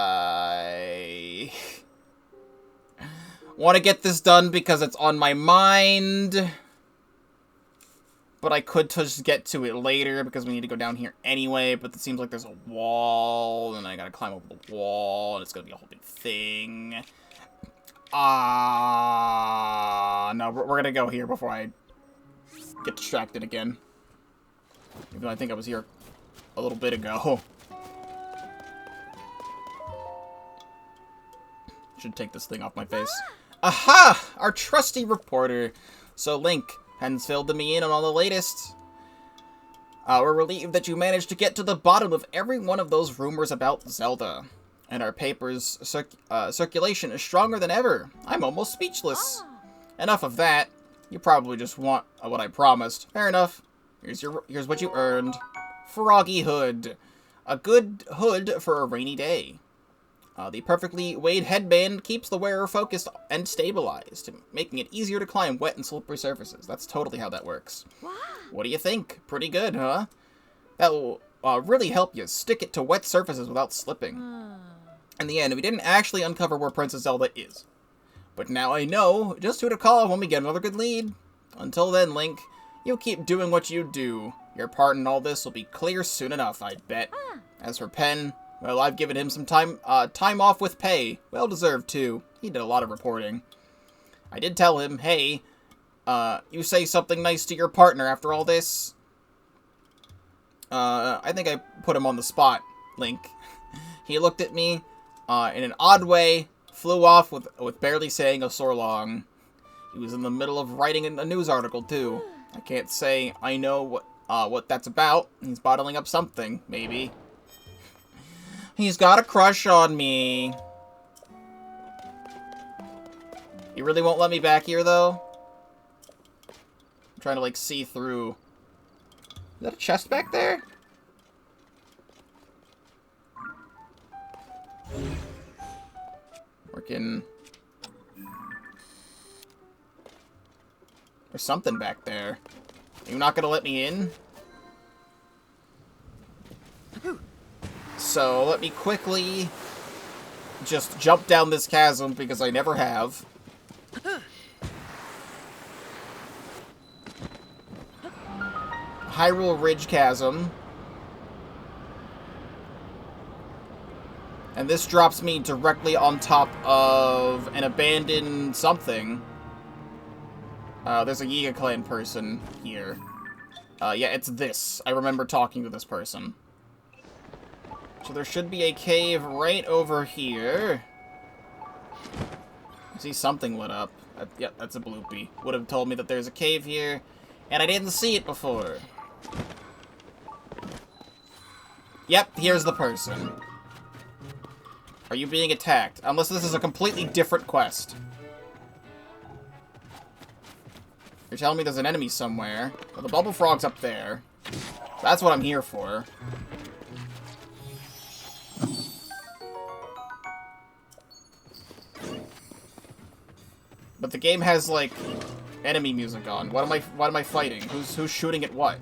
want to get this done because it's on my mind, but I could just get to it later because we need to go down here anyway, but it seems like there's a wall, and I gotta climb over the wall, and it's gonna be a whole big thing. No, we're gonna go here before I get distracted again. Even though I think I was here a little bit ago. Should take this thing off my face. Aha! Our trusty reporter. So, Link, Pen's filled me in on all the latest. We're relieved that you managed to get to the bottom of every one of those rumors about Zelda. And our paper's circulation is stronger than ever. I'm almost speechless. Enough of that. You probably just want what I promised. Fair enough. Here's what you earned. Froggy Hood. A good hood for a rainy day. The perfectly weighed headband keeps the wearer focused and stabilized, making it easier to climb wet and slippery surfaces. That's totally how that works. Wow. What do you think? Pretty good, huh? That will really help you stick it to wet surfaces without slipping. In the end, we didn't actually uncover where Princess Zelda is. But now I know just who to call when we get another good lead. Until then, Link, you keep doing what you do. Your part in all this will be clear soon enough, I bet. As for Pen, well, I've given him some time off with pay. Well deserved, too. He did a lot of reporting. I did tell him, hey, you say something nice to your partner after all this? I think I put him on the spot, Link. He looked at me, in an odd way, flew off with barely saying a so long. He was in the middle of writing a news article, too. I can't say I know what that's about. He's bottling up something, maybe. He's got a crush on me. You really won't let me back here, though? trying to, like, see through. Is that a chest back there? Working. There's something back there. You're not gonna let me in? So, let me quickly just jump down this chasm, because I never have. Hyrule Ridge Chasm. And this drops me directly on top of an abandoned something. There's a Heya clan person here. Yeah, it's this. I remember talking to this person. So there should be a cave right over here. I see something lit up. Yep, that's a bloopy. Would have told me that there's a cave here, and I didn't see it before. Yep, here's the person. Are you being attacked? Unless this is a completely different quest. You're telling me there's an enemy somewhere. Well, the bubble frog's up there. That's what I'm here for. But the game has, like, enemy music on. What am I fighting? Who's shooting at what?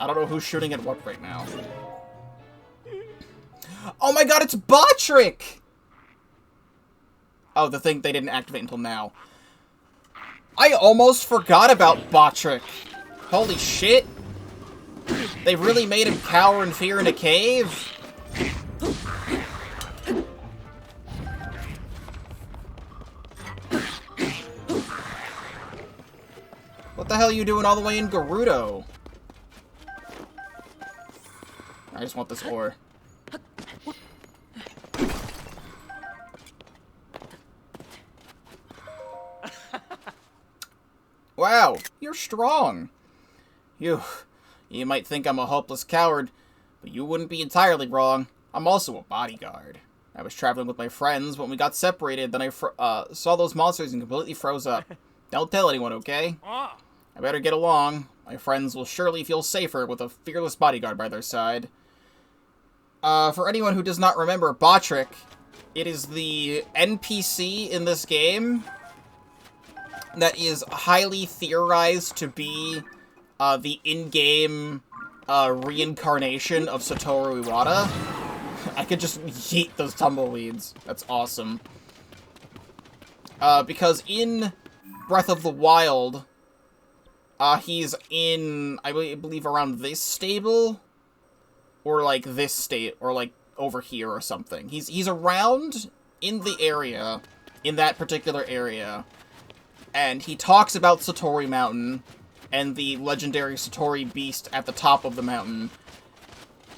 I don't know who's shooting at what right now. Oh my god, it's BotW! Oh, the thing they didn't activate until now. I almost forgot about BotW. Holy shit. They really made him cower in fear in a cave? What the hell are you doing all the way in Gerudo? I just want this ore. Wow, you're strong. You might think I'm a hopeless coward, but you wouldn't be entirely wrong. I'm also a bodyguard. I was traveling with my friends when we got separated, then I saw those monsters and completely froze up. Don't tell anyone, okay? I better get along. My friends will surely feel safer with a fearless bodyguard by their side. For anyone who does not remember BotW, it is the NPC in this game that is highly theorized to be the in-game reincarnation of Satoru Iwata. I could just yeet those tumbleweeds. That's awesome. Because in Breath of the Wild, he's in, I believe, around this stable, or like this state, or like over here or something. He's around in the area, in that particular area, and he talks about Satori Mountain and the legendary Satori beast at the top of the mountain.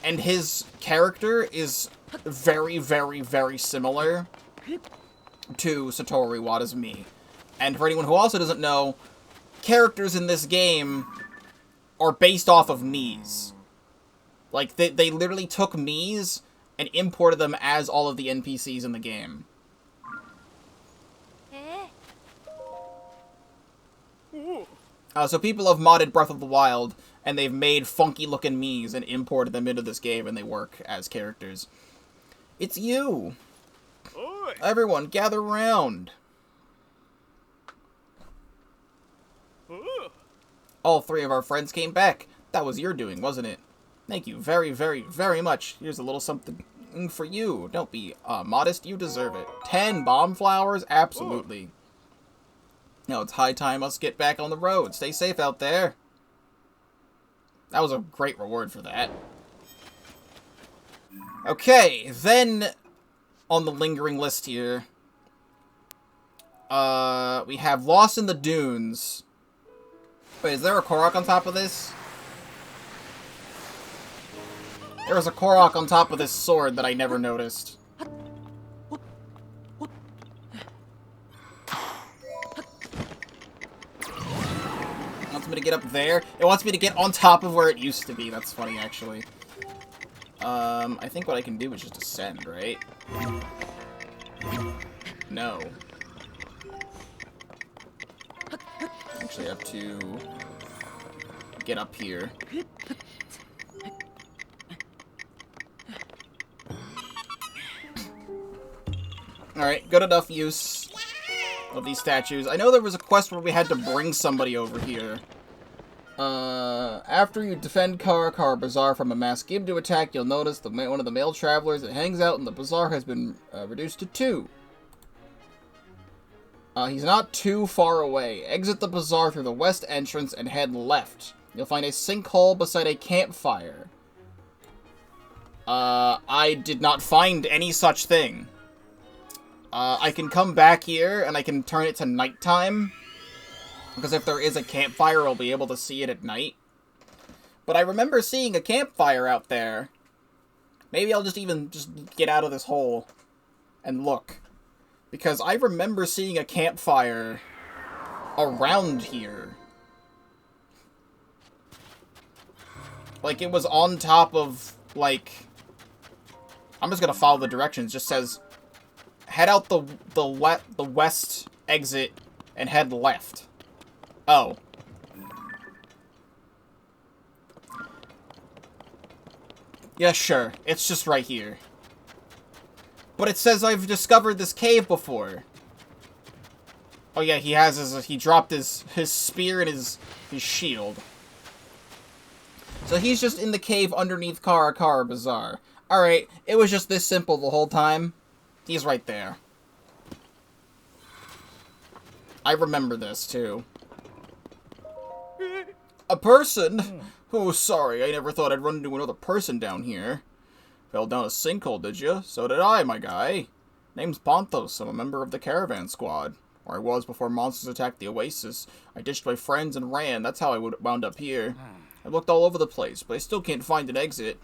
And his character is very, very, very similar to Satoru Iwata's Mii. And for anyone who also doesn't know, characters in this game are based off of Mii's. Like, they literally took Mii's and imported them as all of the NPCs in the game. So people have modded Breath of the Wild, and they've made funky-looking Mii's and imported them into this game, and they work as characters. It's you! Oi. Everyone, gather round! All three of our friends came back. That was your doing, wasn't it? Thank you very, very, very much. Here's a little something for you. Don't be modest, you deserve it. 10 bomb flowers? Absolutely. Now it's high time us get back on the road. Stay safe out there. That was a great reward for that. Okay, then on the lingering list here, we have Lost in the Dunes. Wait, is there a Korok on top of this? There was a Korok on top of this sword that I never noticed. It wants me to get up there. It wants me to get on top of where it used to be. That's funny, actually. I think what I can do is just ascend, right? No. actually have to get up here. Alright, good enough use of these statues. I know there was a quest where we had to bring somebody over here. After you defend Karakar Bazaar from a mass scheme to attack, you'll notice one of the male travelers that hangs out in the bazaar has been reduced to 2. He's not too far away. Exit the bazaar through the west entrance and head left. You'll find a sinkhole beside a campfire. I did not find any such thing. I can come back here and I can turn it to nighttime. Because if there is a campfire, I'll be able to see it at night. But I remember seeing a campfire out there. Maybe I'll just get out of this hole and look. Because I remember seeing a campfire around here. Like, it was on top of, like... I'm just gonna follow the directions. It just says, head out the west exit and head left. Oh. Yeah, sure. It's just right here. But it says I've discovered this cave before. Oh yeah, he dropped his spear and his shield. So he's just in the cave underneath Karakar Bazaar. Alright, it was just this simple the whole time. He's right there. I remember this, too. A person? Oh, sorry, I never thought I'd run into another person down here. Fell down a sinkhole, did you? So did I, my guy. Name's Ponthos, I'm a member of the caravan squad. Or I was before monsters attacked the oasis. I ditched my friends and ran, that's how I wound up here. I looked all over the place, but I still can't find an exit.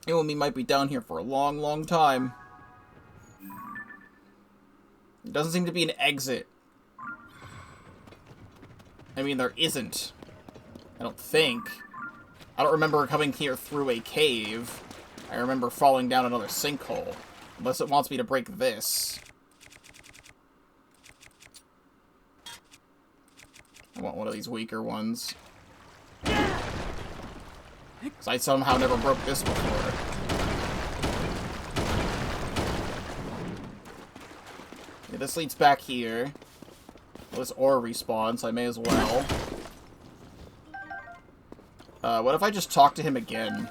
You and me might be down here for a long, long time. There doesn't seem to be an exit. I mean, there isn't. I don't think. I don't remember coming here through a cave. I remember falling down another sinkhole. Unless it wants me to break this. I want one of these weaker ones. Because I somehow never broke this before. Yeah, this leads back here. Well, this ore respawns, so I may as well. What if I just talk to him again?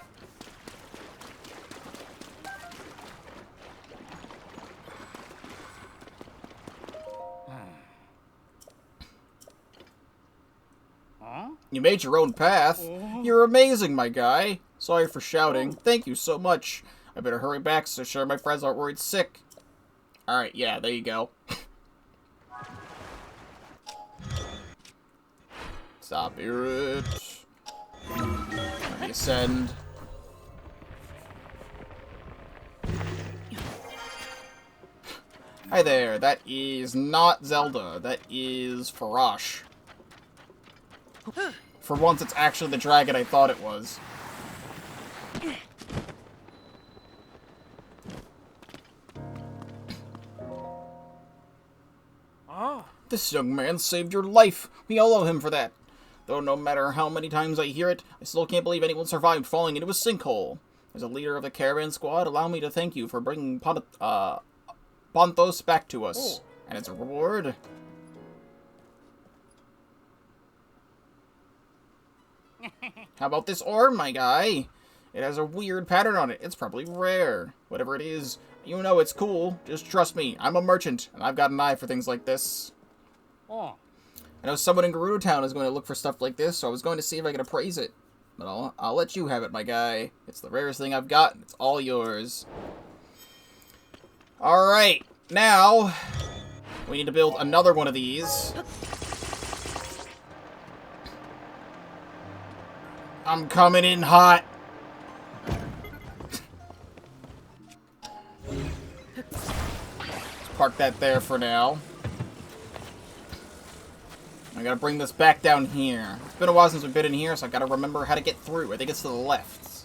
You made your own path. You're amazing, my guy. Sorry for shouting. Thank you so much. I better hurry back so sure my friends aren't worried sick. Alright, yeah, there you go. Stop it. Let me ascend. Hi there, that is not Zelda. That is Farash. For once, it's actually the dragon I thought it was. This young man saved your life. We all owe him for that. Though no matter how many times I hear it, I still can't believe anyone survived falling into a sinkhole. As a leader of the caravan squad, allow me to thank you for bringing Ponthos back to us. And as a reward... How about this ore, my guy? It has a weird pattern on it. It's probably rare. Whatever it is, you know it's cool. Just trust me. I'm a merchant, and I've got an eye for things like this. I know someone in Gerudo Town is going to look for stuff like this, so I was going to see if I could appraise it. But I'll let you have it, my guy. It's the rarest thing I've got, and it's all yours. Alright, now we need to build another one of these. I'm coming in hot. Let's park that there for now. I gotta bring this back down here. It's been a while since we've been in here, so I gotta remember how to get through. I think it's to the left.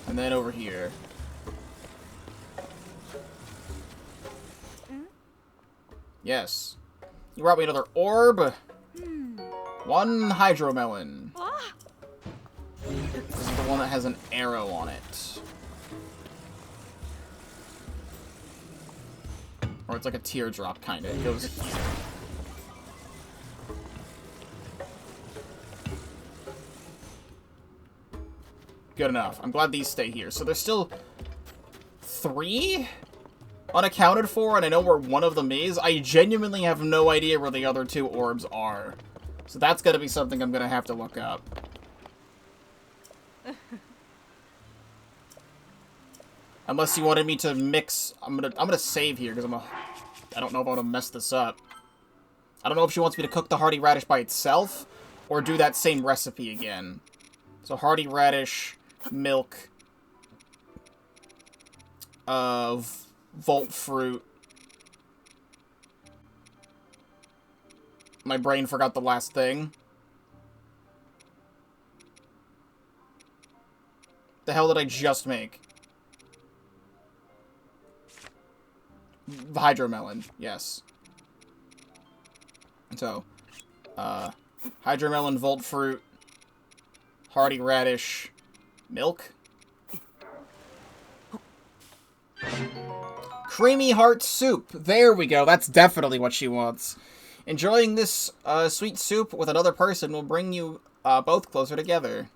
And then over here. Yes. You brought me another orb. 1 hydromelon. This is the one that has an arrow on it. Or it's like a teardrop, kinda. It goes here. Good enough. I'm glad these stay here. So there's still 3 unaccounted for, and I know where one of them is. I genuinely have no idea where the other 2 orbs are. So that's gonna be something I'm gonna have to look up. Unless you wanted me to mix... I'm gonna save here, because I don't know if I want to mess this up. I don't know if she wants me to cook the hardy radish by itself, or do that same recipe again. So hardy radish, milk, volt fruit. My brain forgot the last thing. The hell did I just make? Hydromelon, yes. So, hydromelon, volt fruit, hardy radish, milk. Creamy heart soup. There we go. That's definitely what she wants. Enjoying this sweet soup with another person will bring you both closer together.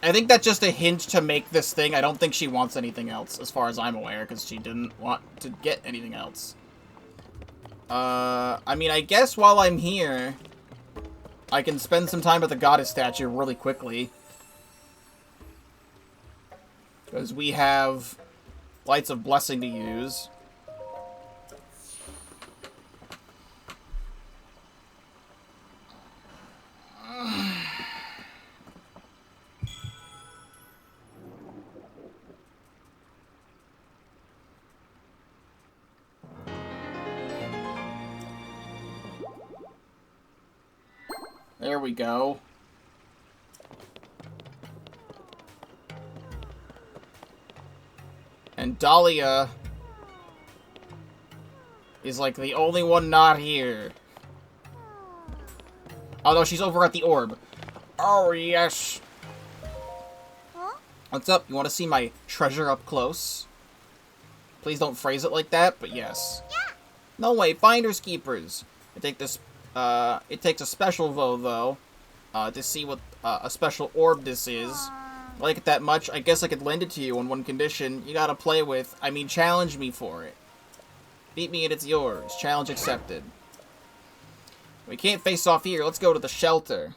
I think that's just a hint to make this thing. I don't think she wants anything else, as far as I'm aware, because she didn't want to get anything else. I mean, I guess while I'm here, I can spend some time at the goddess statue really quickly. Because we have Lights of Blessing to use. There we go. And Dahlia is like the only one not here. Although she's over at the orb. Oh, yes. What's up? You want to see my treasure up close? Please don't phrase it like that, but yes. No way, finders keepers. I take this. It takes a special vote, though, to see what a special orb this is. If I like it that much, I guess I could lend it to you on one condition. You gotta play with, I mean, challenge me for it. Beat me and it's yours. Challenge accepted. We can't face off here. Let's go to the shelter.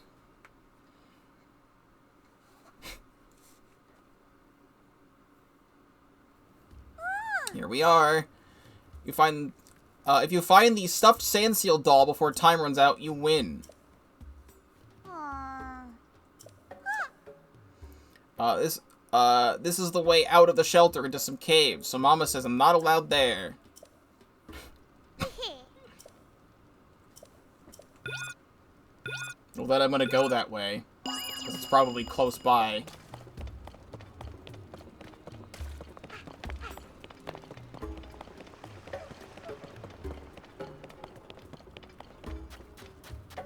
Here we are. You find... if you find the stuffed sand seal doll before time runs out, you win. This is the way out of the shelter into some caves. So Mama says I'm not allowed there. Well, then I'm gonna go that way. Because it's probably close by.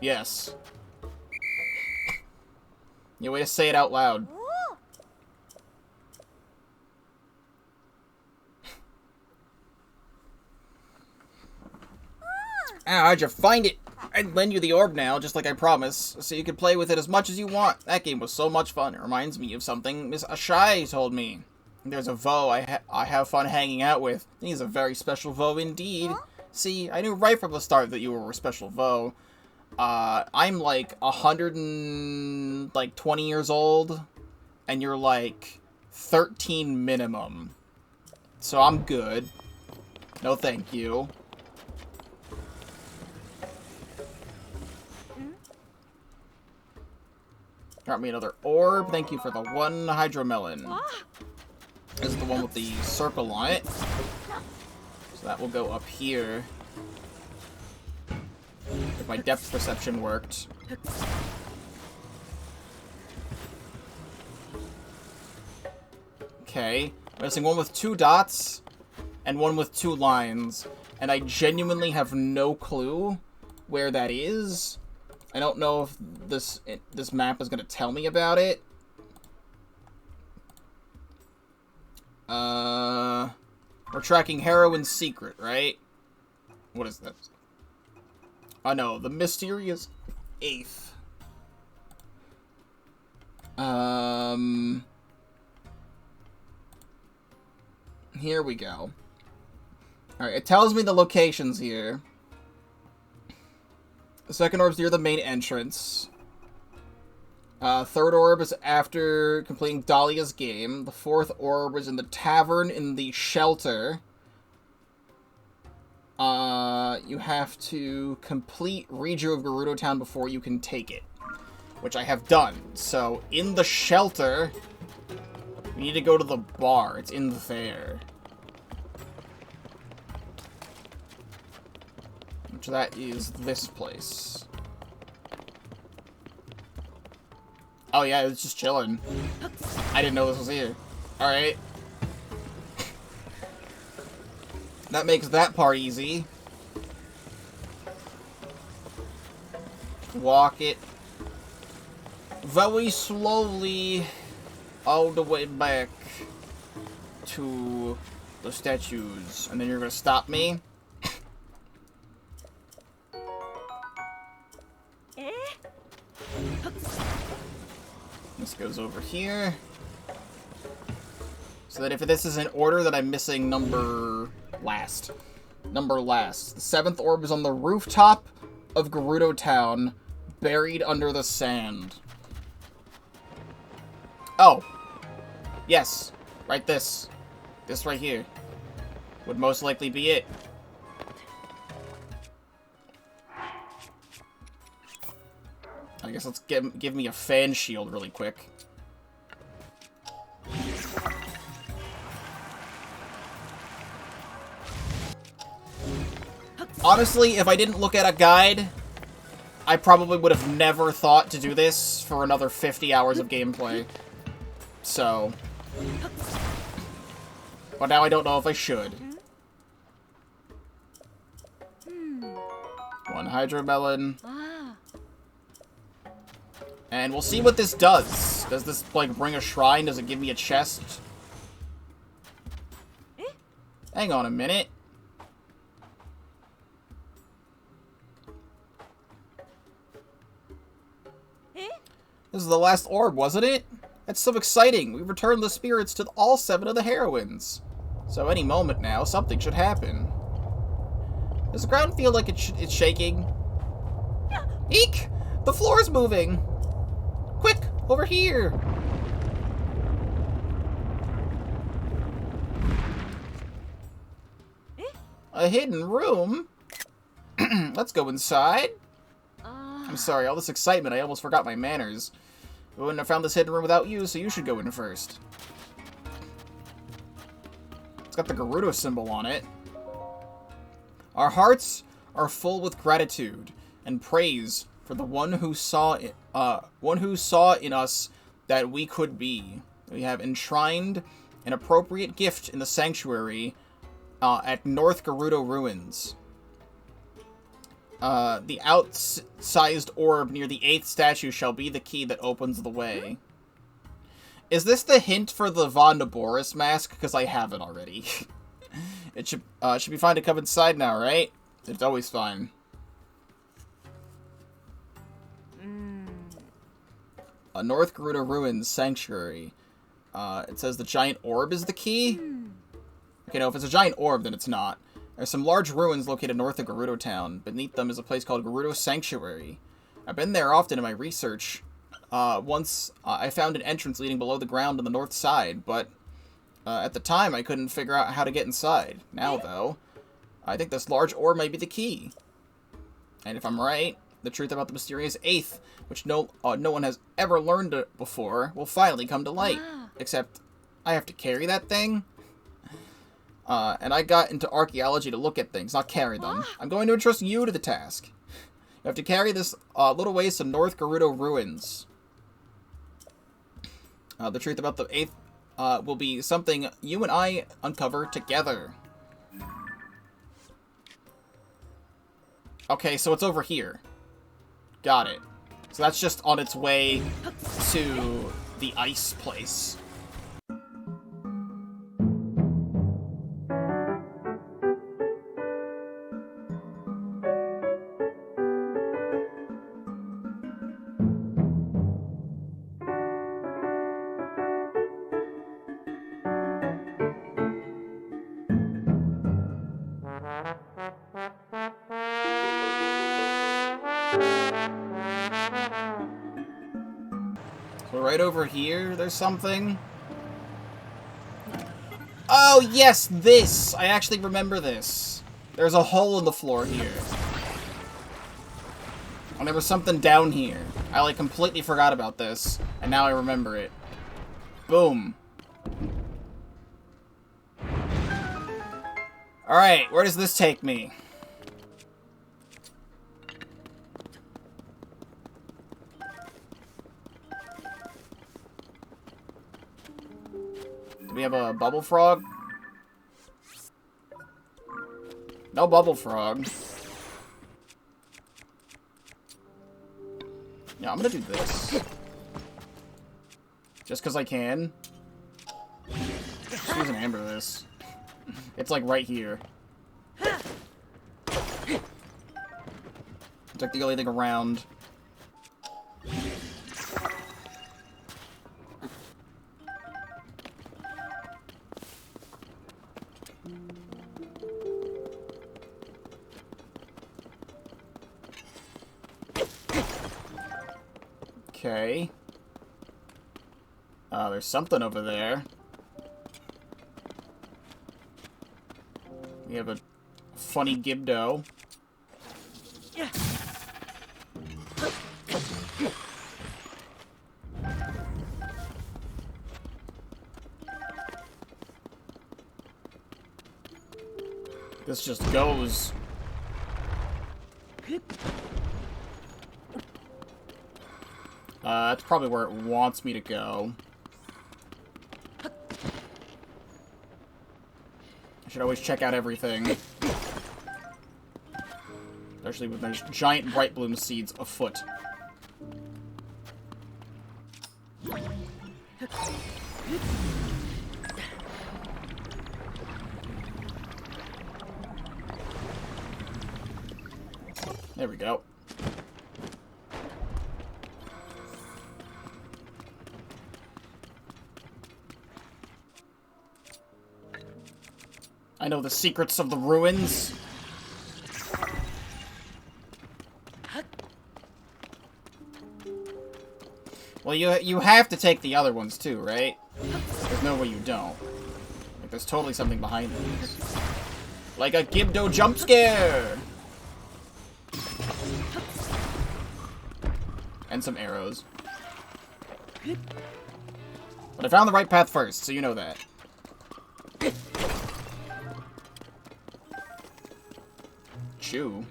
Yes. Yeah, way to say it out loud. Ah, how'd you find it? I'd lend you the orb now, just like I promised, so you can play with it as much as you want. That game was so much fun. It reminds me of something Miss Ashai told me. There's a Vo I have fun hanging out with. He's a very special Vo indeed. See, I knew right from the start that you were a special Vo. I'm like 120 years old, and you're like 13 minimum. So I'm good. No thank you. Got me another orb. Thank you for the 1 hydromelon. This is the one with the circle on it. So that will go up here. If my depth perception worked. Okay. I'm missing one with 2 dots and one with 2 lines, and I genuinely have no clue where that is. I don't know if this map is going to tell me about it. We're tracking Heroine's secret, right? What is that? Oh no, the mysterious 8th. Here we go. Alright, it tells me the locations here. The second orb's near the main entrance. Third orb is after completing Dahlia's game. The fourth orb is in the tavern in the shelter. You have to complete Reju of Gerudo Town before you can take it. Which I have done. So, in the shelter, we need to go to the bar. It's in there. Which that is this place. Oh yeah, it's just chilling. I didn't know this was here. Alright. That makes that part easy. Walk it very slowly all the way back to the statues. And then you're gonna stop me. This goes over here. So that if this is in order, that I'm missing number last. Number last. The 7th orb is on the rooftop of Gerudo Town, buried under the sand. Oh. Yes. Right this. This right here. Would most likely be it. I guess let's give me a fan shield really quick. Honestly, if I didn't look at a guide, I probably would have never thought to do this for another 50 hours of gameplay. So. But now I don't know if I should. 1 Hydro Melon. And we'll see what this does. Does this, like, bring a shrine? Does it give me a chest? Hang on a minute. This is the last orb, wasn't it? That's so exciting. We've returned the spirits to all 7 of the heroines. So any moment now, something should happen. Does the ground feel like it's shaking? Eek! The floor is moving! Quick! Over here! A hidden room? Let's go inside. I'm sorry, all this excitement, I almost forgot my manners. I wouldn't have found this hidden room without you, so you should go in first. It's got the Gerudo symbol on it. Our hearts are full with gratitude and praise for the one who saw in us that we could be. We have enshrined an appropriate gift in the sanctuary at North Gerudo Ruins. The outsized orb near the 8th statue shall be the key that opens the way. Is this the hint for the Von Boris mask? Because I have it already. It should be fine to come inside now, right? It's always fine. North Gerudo Ruins Sanctuary. It says the giant orb is the key? Okay, no, if it's a giant orb, then it's not. There's some large ruins located north of Gerudo Town. Beneath them is a place called Gerudo Sanctuary. I've been there often in my research. Once I found an entrance leading below the ground on the north side, but at the time I couldn't figure out how to get inside. Now, though, I think this large orb might be the key. And if I'm right, the truth about the mysterious 8th, which no one has ever learned before, will finally come to light. Except, I have to carry that thing? And I got into archaeology to look at things, not carry them. I'm going to entrust you to the task. You have to carry this little ways to North Gerudo Ruins. The truth about the 8th will be something you and I uncover together. Okay, so it's over here. Got it. So that's just on its way to the ice place. So right over here, there's something. Oh, yes, this! I actually remember this. There's a hole in the floor here. And there was something down here. I, like, completely forgot about this, and now I remember it. Boom. Alright, where does this take me? Do we have a bubble frog? No bubble frog. Yeah, I'm gonna do this. Just because I can. Just use an amber this. It's like right here. It's like the only thing around. Okay. There's something over there. We have a funny Gibdo. This just goes. That's probably where it wants me to go. I should always check out everything. Especially when there's giant bright bloom seeds afoot. There we go. I know the secrets of the ruins. Well, you have to take the other ones too, right? There's no way you don't. Like, there's totally something behind these. Like a Gibdo jump scare! And some arrows. But I found the right path first, so you know that. Chew.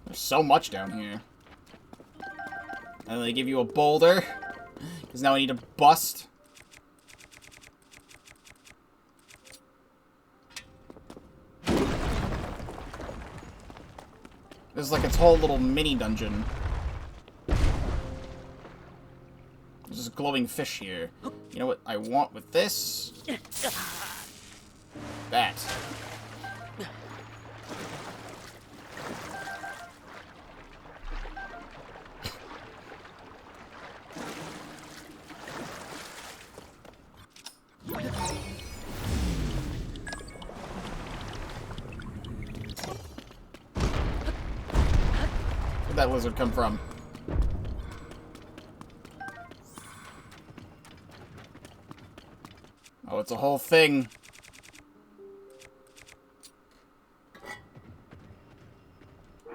There's so much down here. And they give you a boulder. Because now I need to bust. This is like its whole little mini dungeon. There's this glowing fish here. You know what I want with this? That. Where'd that lizard come from? Oh, it's a whole thing.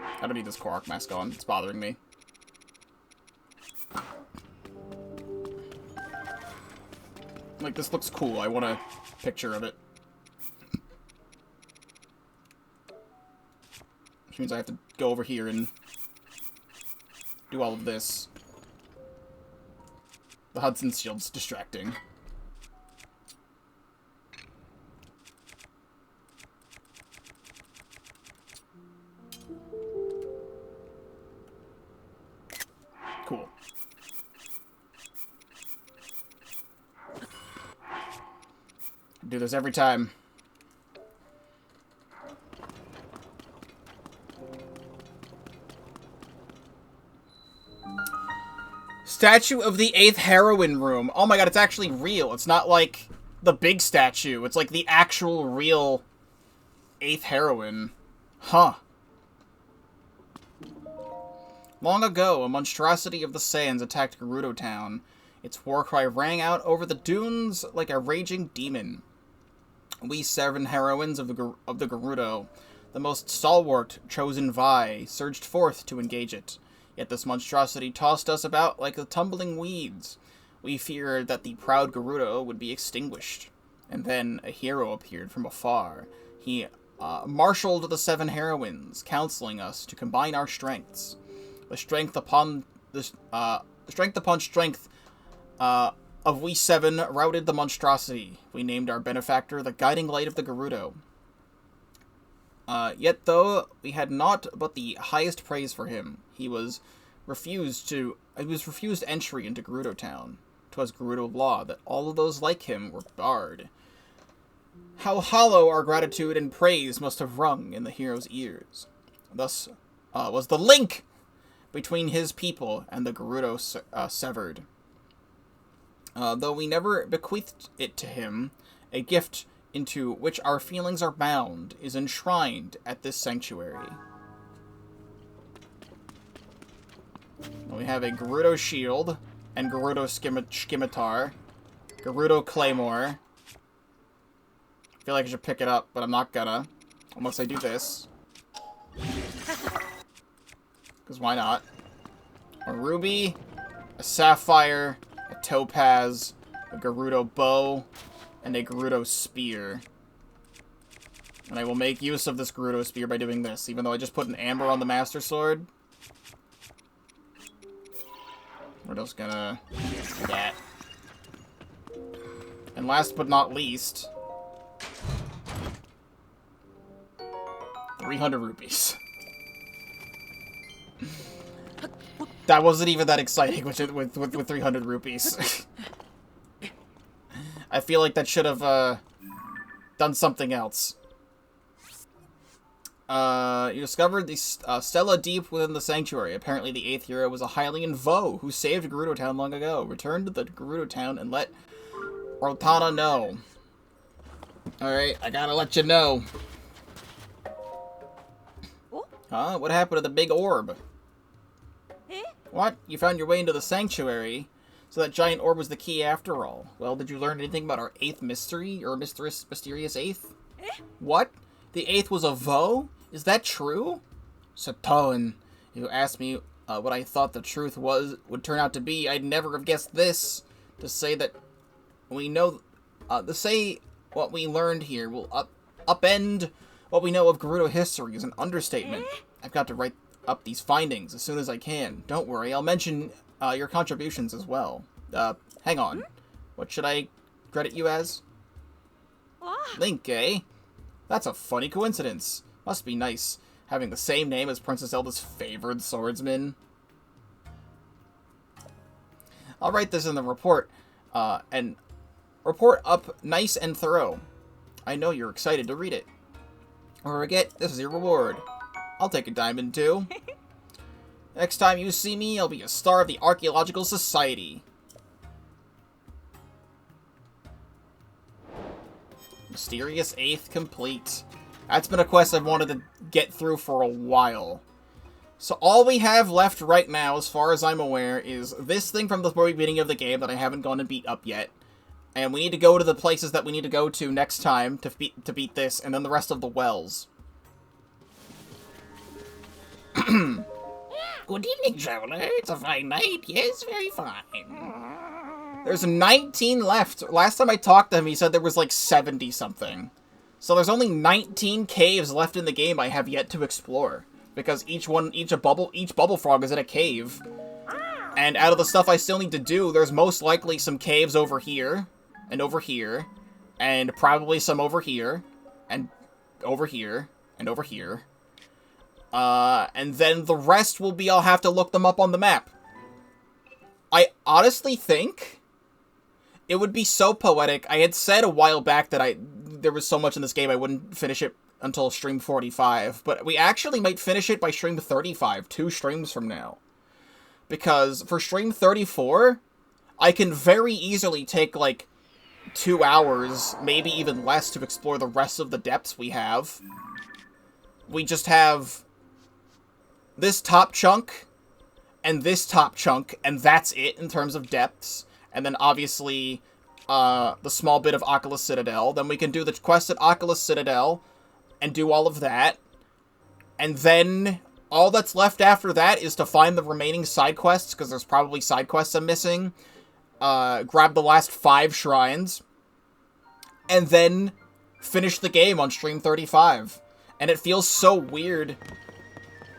I don't need this Korok mask on. It's bothering me. Like, this looks cool. I want a picture of it. Which means I have to go over here and do all of this. The Hudson Shield's distracting. Cool. Do this every time. Statue of the 8th Heroine Room. Oh my god, it's actually real. It's not like the big statue. It's like the actual real 8th heroine. Huh. Long ago, a monstrosity of the sands attacked Gerudo Town. Its war cry rang out over the dunes like a raging demon. We 7 heroines of the Gerudo, the most stalwart chosen Vi, surged forth to engage it. Yet this monstrosity tossed us about like the tumbling weeds. We feared that the proud Gerudo would be extinguished. And then a hero appeared from afar. He marshaled the 7 heroines, counseling us to combine our strengths. The strength upon strength of we 7 routed the monstrosity. We named our benefactor the guiding light of the Gerudo. Yet though we had naught but the highest praise for him, he was refused entry into Gerudo Town. 'Twas Gerudo law that all of those like him were barred. How hollow our gratitude and praise must have rung in the hero's ears. Thus was the link between his people and the Gerudo severed. Though we never bequeathed it to him, a gift into which our feelings are bound is enshrined at this sanctuary. We have a Gerudo shield and Gerudo scimitar, Gerudo claymore. I feel like I should pick it up, but I'm not gonna, unless I do this. Because why not? A ruby, a sapphire, a topaz, a Gerudo bow, and a Gerudo spear. And I will make use of this Gerudo spear by doing this, even though I just put an amber on the Master Sword. We're just gonna do that. And last but not least, 300 rupees. That wasn't even that exciting with 300 rupees. I feel like that should have done something else. You discovered the Stella deep within the sanctuary. Apparently the 8th hero was a Hylian Vo who saved Gerudo Town long ago. Return to the Gerudo Town and let Rotana know. Alright, I gotta let you know. Huh? What happened to the big orb? What? You found your way into the sanctuary? So that giant orb was the key after all. Well, did you learn anything about our 8th mystery? Or mysterious 8th? What? The 8th was a Vo? Is that true? Satoan, if you asked me what I thought the truth would turn out to be, I'd never have guessed this. To say that we know, to say what we learned here will upend what we know of Gerudo history is an understatement. I've got to write up these findings as soon as I can. Don't worry, I'll mention your contributions as well. Hang on. What should I credit you as? Link, eh? That's a funny coincidence. Must be nice, having the same name as Princess Zelda's favored swordsman. I'll write this in the report, and report up nice and thorough. I know you're excited to read it. Or forget, this is your reward. I'll take a diamond, too. Next time you see me, I'll be a star of the Archaeological Society. Mysterious 8th complete. That's been a quest I've wanted to get through for a while. So all we have left right now, as far as I'm aware, is this thing from the very beginning of the game that I haven't gone and beat up yet. And we need to go to the places that we need to go to next time to beat this, and then the rest of the wells. Good evening, traveler. It's a fine night. Yes, very fine. There's 19 left. Last time I talked to him, he said there was like 70-something. So there's only 19 caves left in the game I have yet to explore. Because each bubble frog is in a cave. And out of the stuff I still need to do, there's most likely some caves over here. And over here. And probably some over here. And over here. And over here. And then the rest will be I'll have to look them up on the map. I honestly think it would be so poetic. I had said a while back that there was so much in this game I wouldn't finish it until stream 45, but we actually might finish it by stream 35, 2 streams from now. Because for stream 34, I can very easily take, like, 2 hours, maybe even less, to explore the rest of the depths we have. We just have this top chunk, and this top chunk, and that's it in terms of depths. And then, obviously, the small bit of Akkala Citadel. Then we can do the quest at Akkala Citadel, and do all of that. And then all that's left after that is to find the remaining side quests, because there's probably side quests I'm missing. Grab the last 5 shrines. And then finish the game on stream 35. And it feels so weird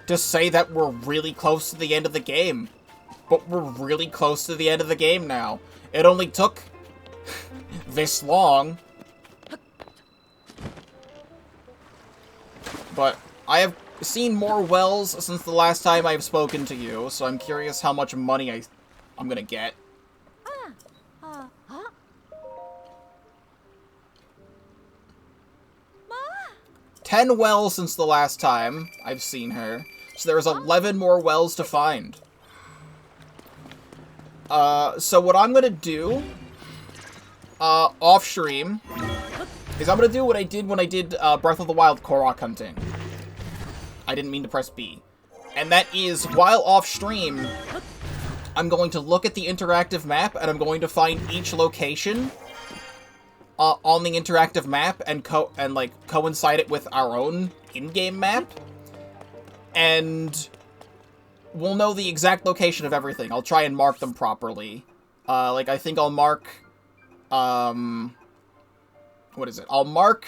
to say that we're really close to the end of the game. But we're really close to the end of the game now. It only took this long. But I have seen more wells since the last time I've spoken to you, so I'm curious how much money I'm gonna get. 10 wells since the last time I've seen her, so there's 11 more wells to find. So what I'm gonna do, off-stream, is I'm gonna do what I did when I did, Breath of the Wild Korok hunting. I didn't mean to press B. And that is, while off-stream, I'm going to look at the interactive map, and I'm going to find each location on the interactive map, and coincide it with our own in-game map. And we'll know the exact location of everything. I'll try and mark them properly. I think I'll mark, what is it? I'll mark,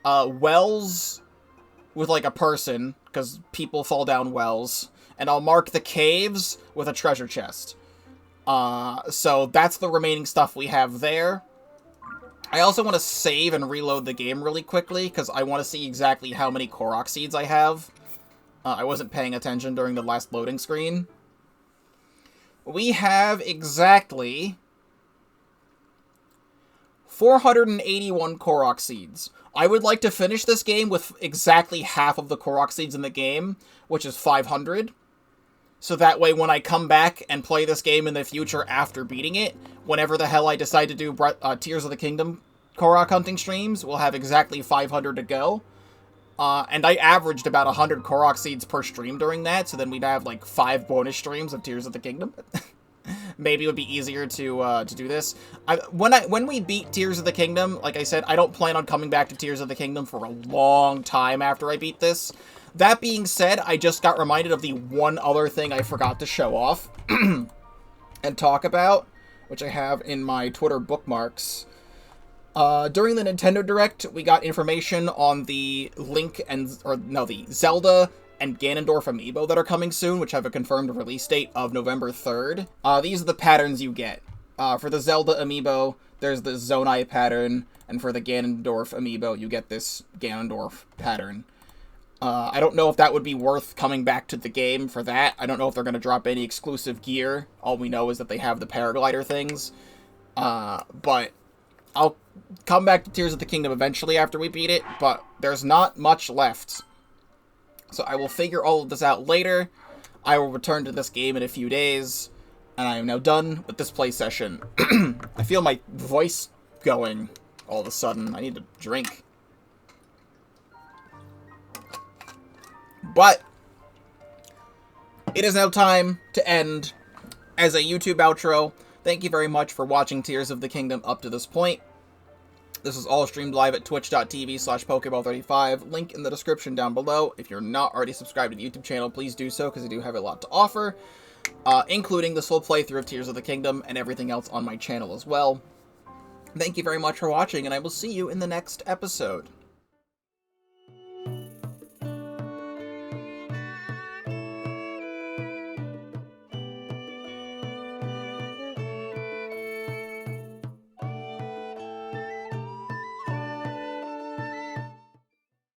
wells with, like, a person, because people fall down wells. And I'll mark the caves with a treasure chest. So that's the remaining stuff we have there. I also want to save and reload the game really quickly, because I want to see exactly how many Korok seeds I have. I wasn't paying attention during the last loading screen. We have exactly 481 Korok seeds. I would like to finish this game with exactly half of the Korok seeds in the game, which is 500. So that way, when I come back and play this game in the future after beating it, whenever the hell I decide to do Tears of the Kingdom Korok hunting streams, we'll have exactly 500 to go. And I averaged about 100 Korok seeds per stream during that, so then we'd have, like, 5 bonus streams of Tears of the Kingdom. Maybe it would be easier to do this. When we beat Tears of the Kingdom, like I said, I don't plan on coming back to Tears of the Kingdom for a long time after I beat this. That being said, I just got reminded of the one other thing I forgot to show off and talk about, which I have in my Twitter bookmarks. During the Nintendo Direct, we got information on the the Zelda and Ganondorf amiibo that are coming soon, which have a confirmed release date of November 3rd. These are the patterns you get. For the Zelda amiibo, there's the Zonai pattern, and for the Ganondorf amiibo, you get this Ganondorf pattern. I don't know if that would be worth coming back to the game for that. I don't know if they're going to drop any exclusive gear. All we know is that they have the paraglider things. But I'll come back to Tears of the Kingdom eventually after we beat it, but there's not much left. So I will figure all of this out later. I will return to this game in a few days, and I am now done with this play session. I feel my voice going all of a sudden. I need to drink. But it is now time to end as a YouTube outro. Thank you very much for watching Tears of the Kingdom up to this point. This is all streamed live at twitch.tv/Pokeball35. Link in the description down below. If you're not already subscribed to the YouTube channel, please do so, because I do have a lot to offer. including this whole playthrough of Tears of the Kingdom and everything else on my channel as well. Thank you very much for watching, and I will see you in the next episode.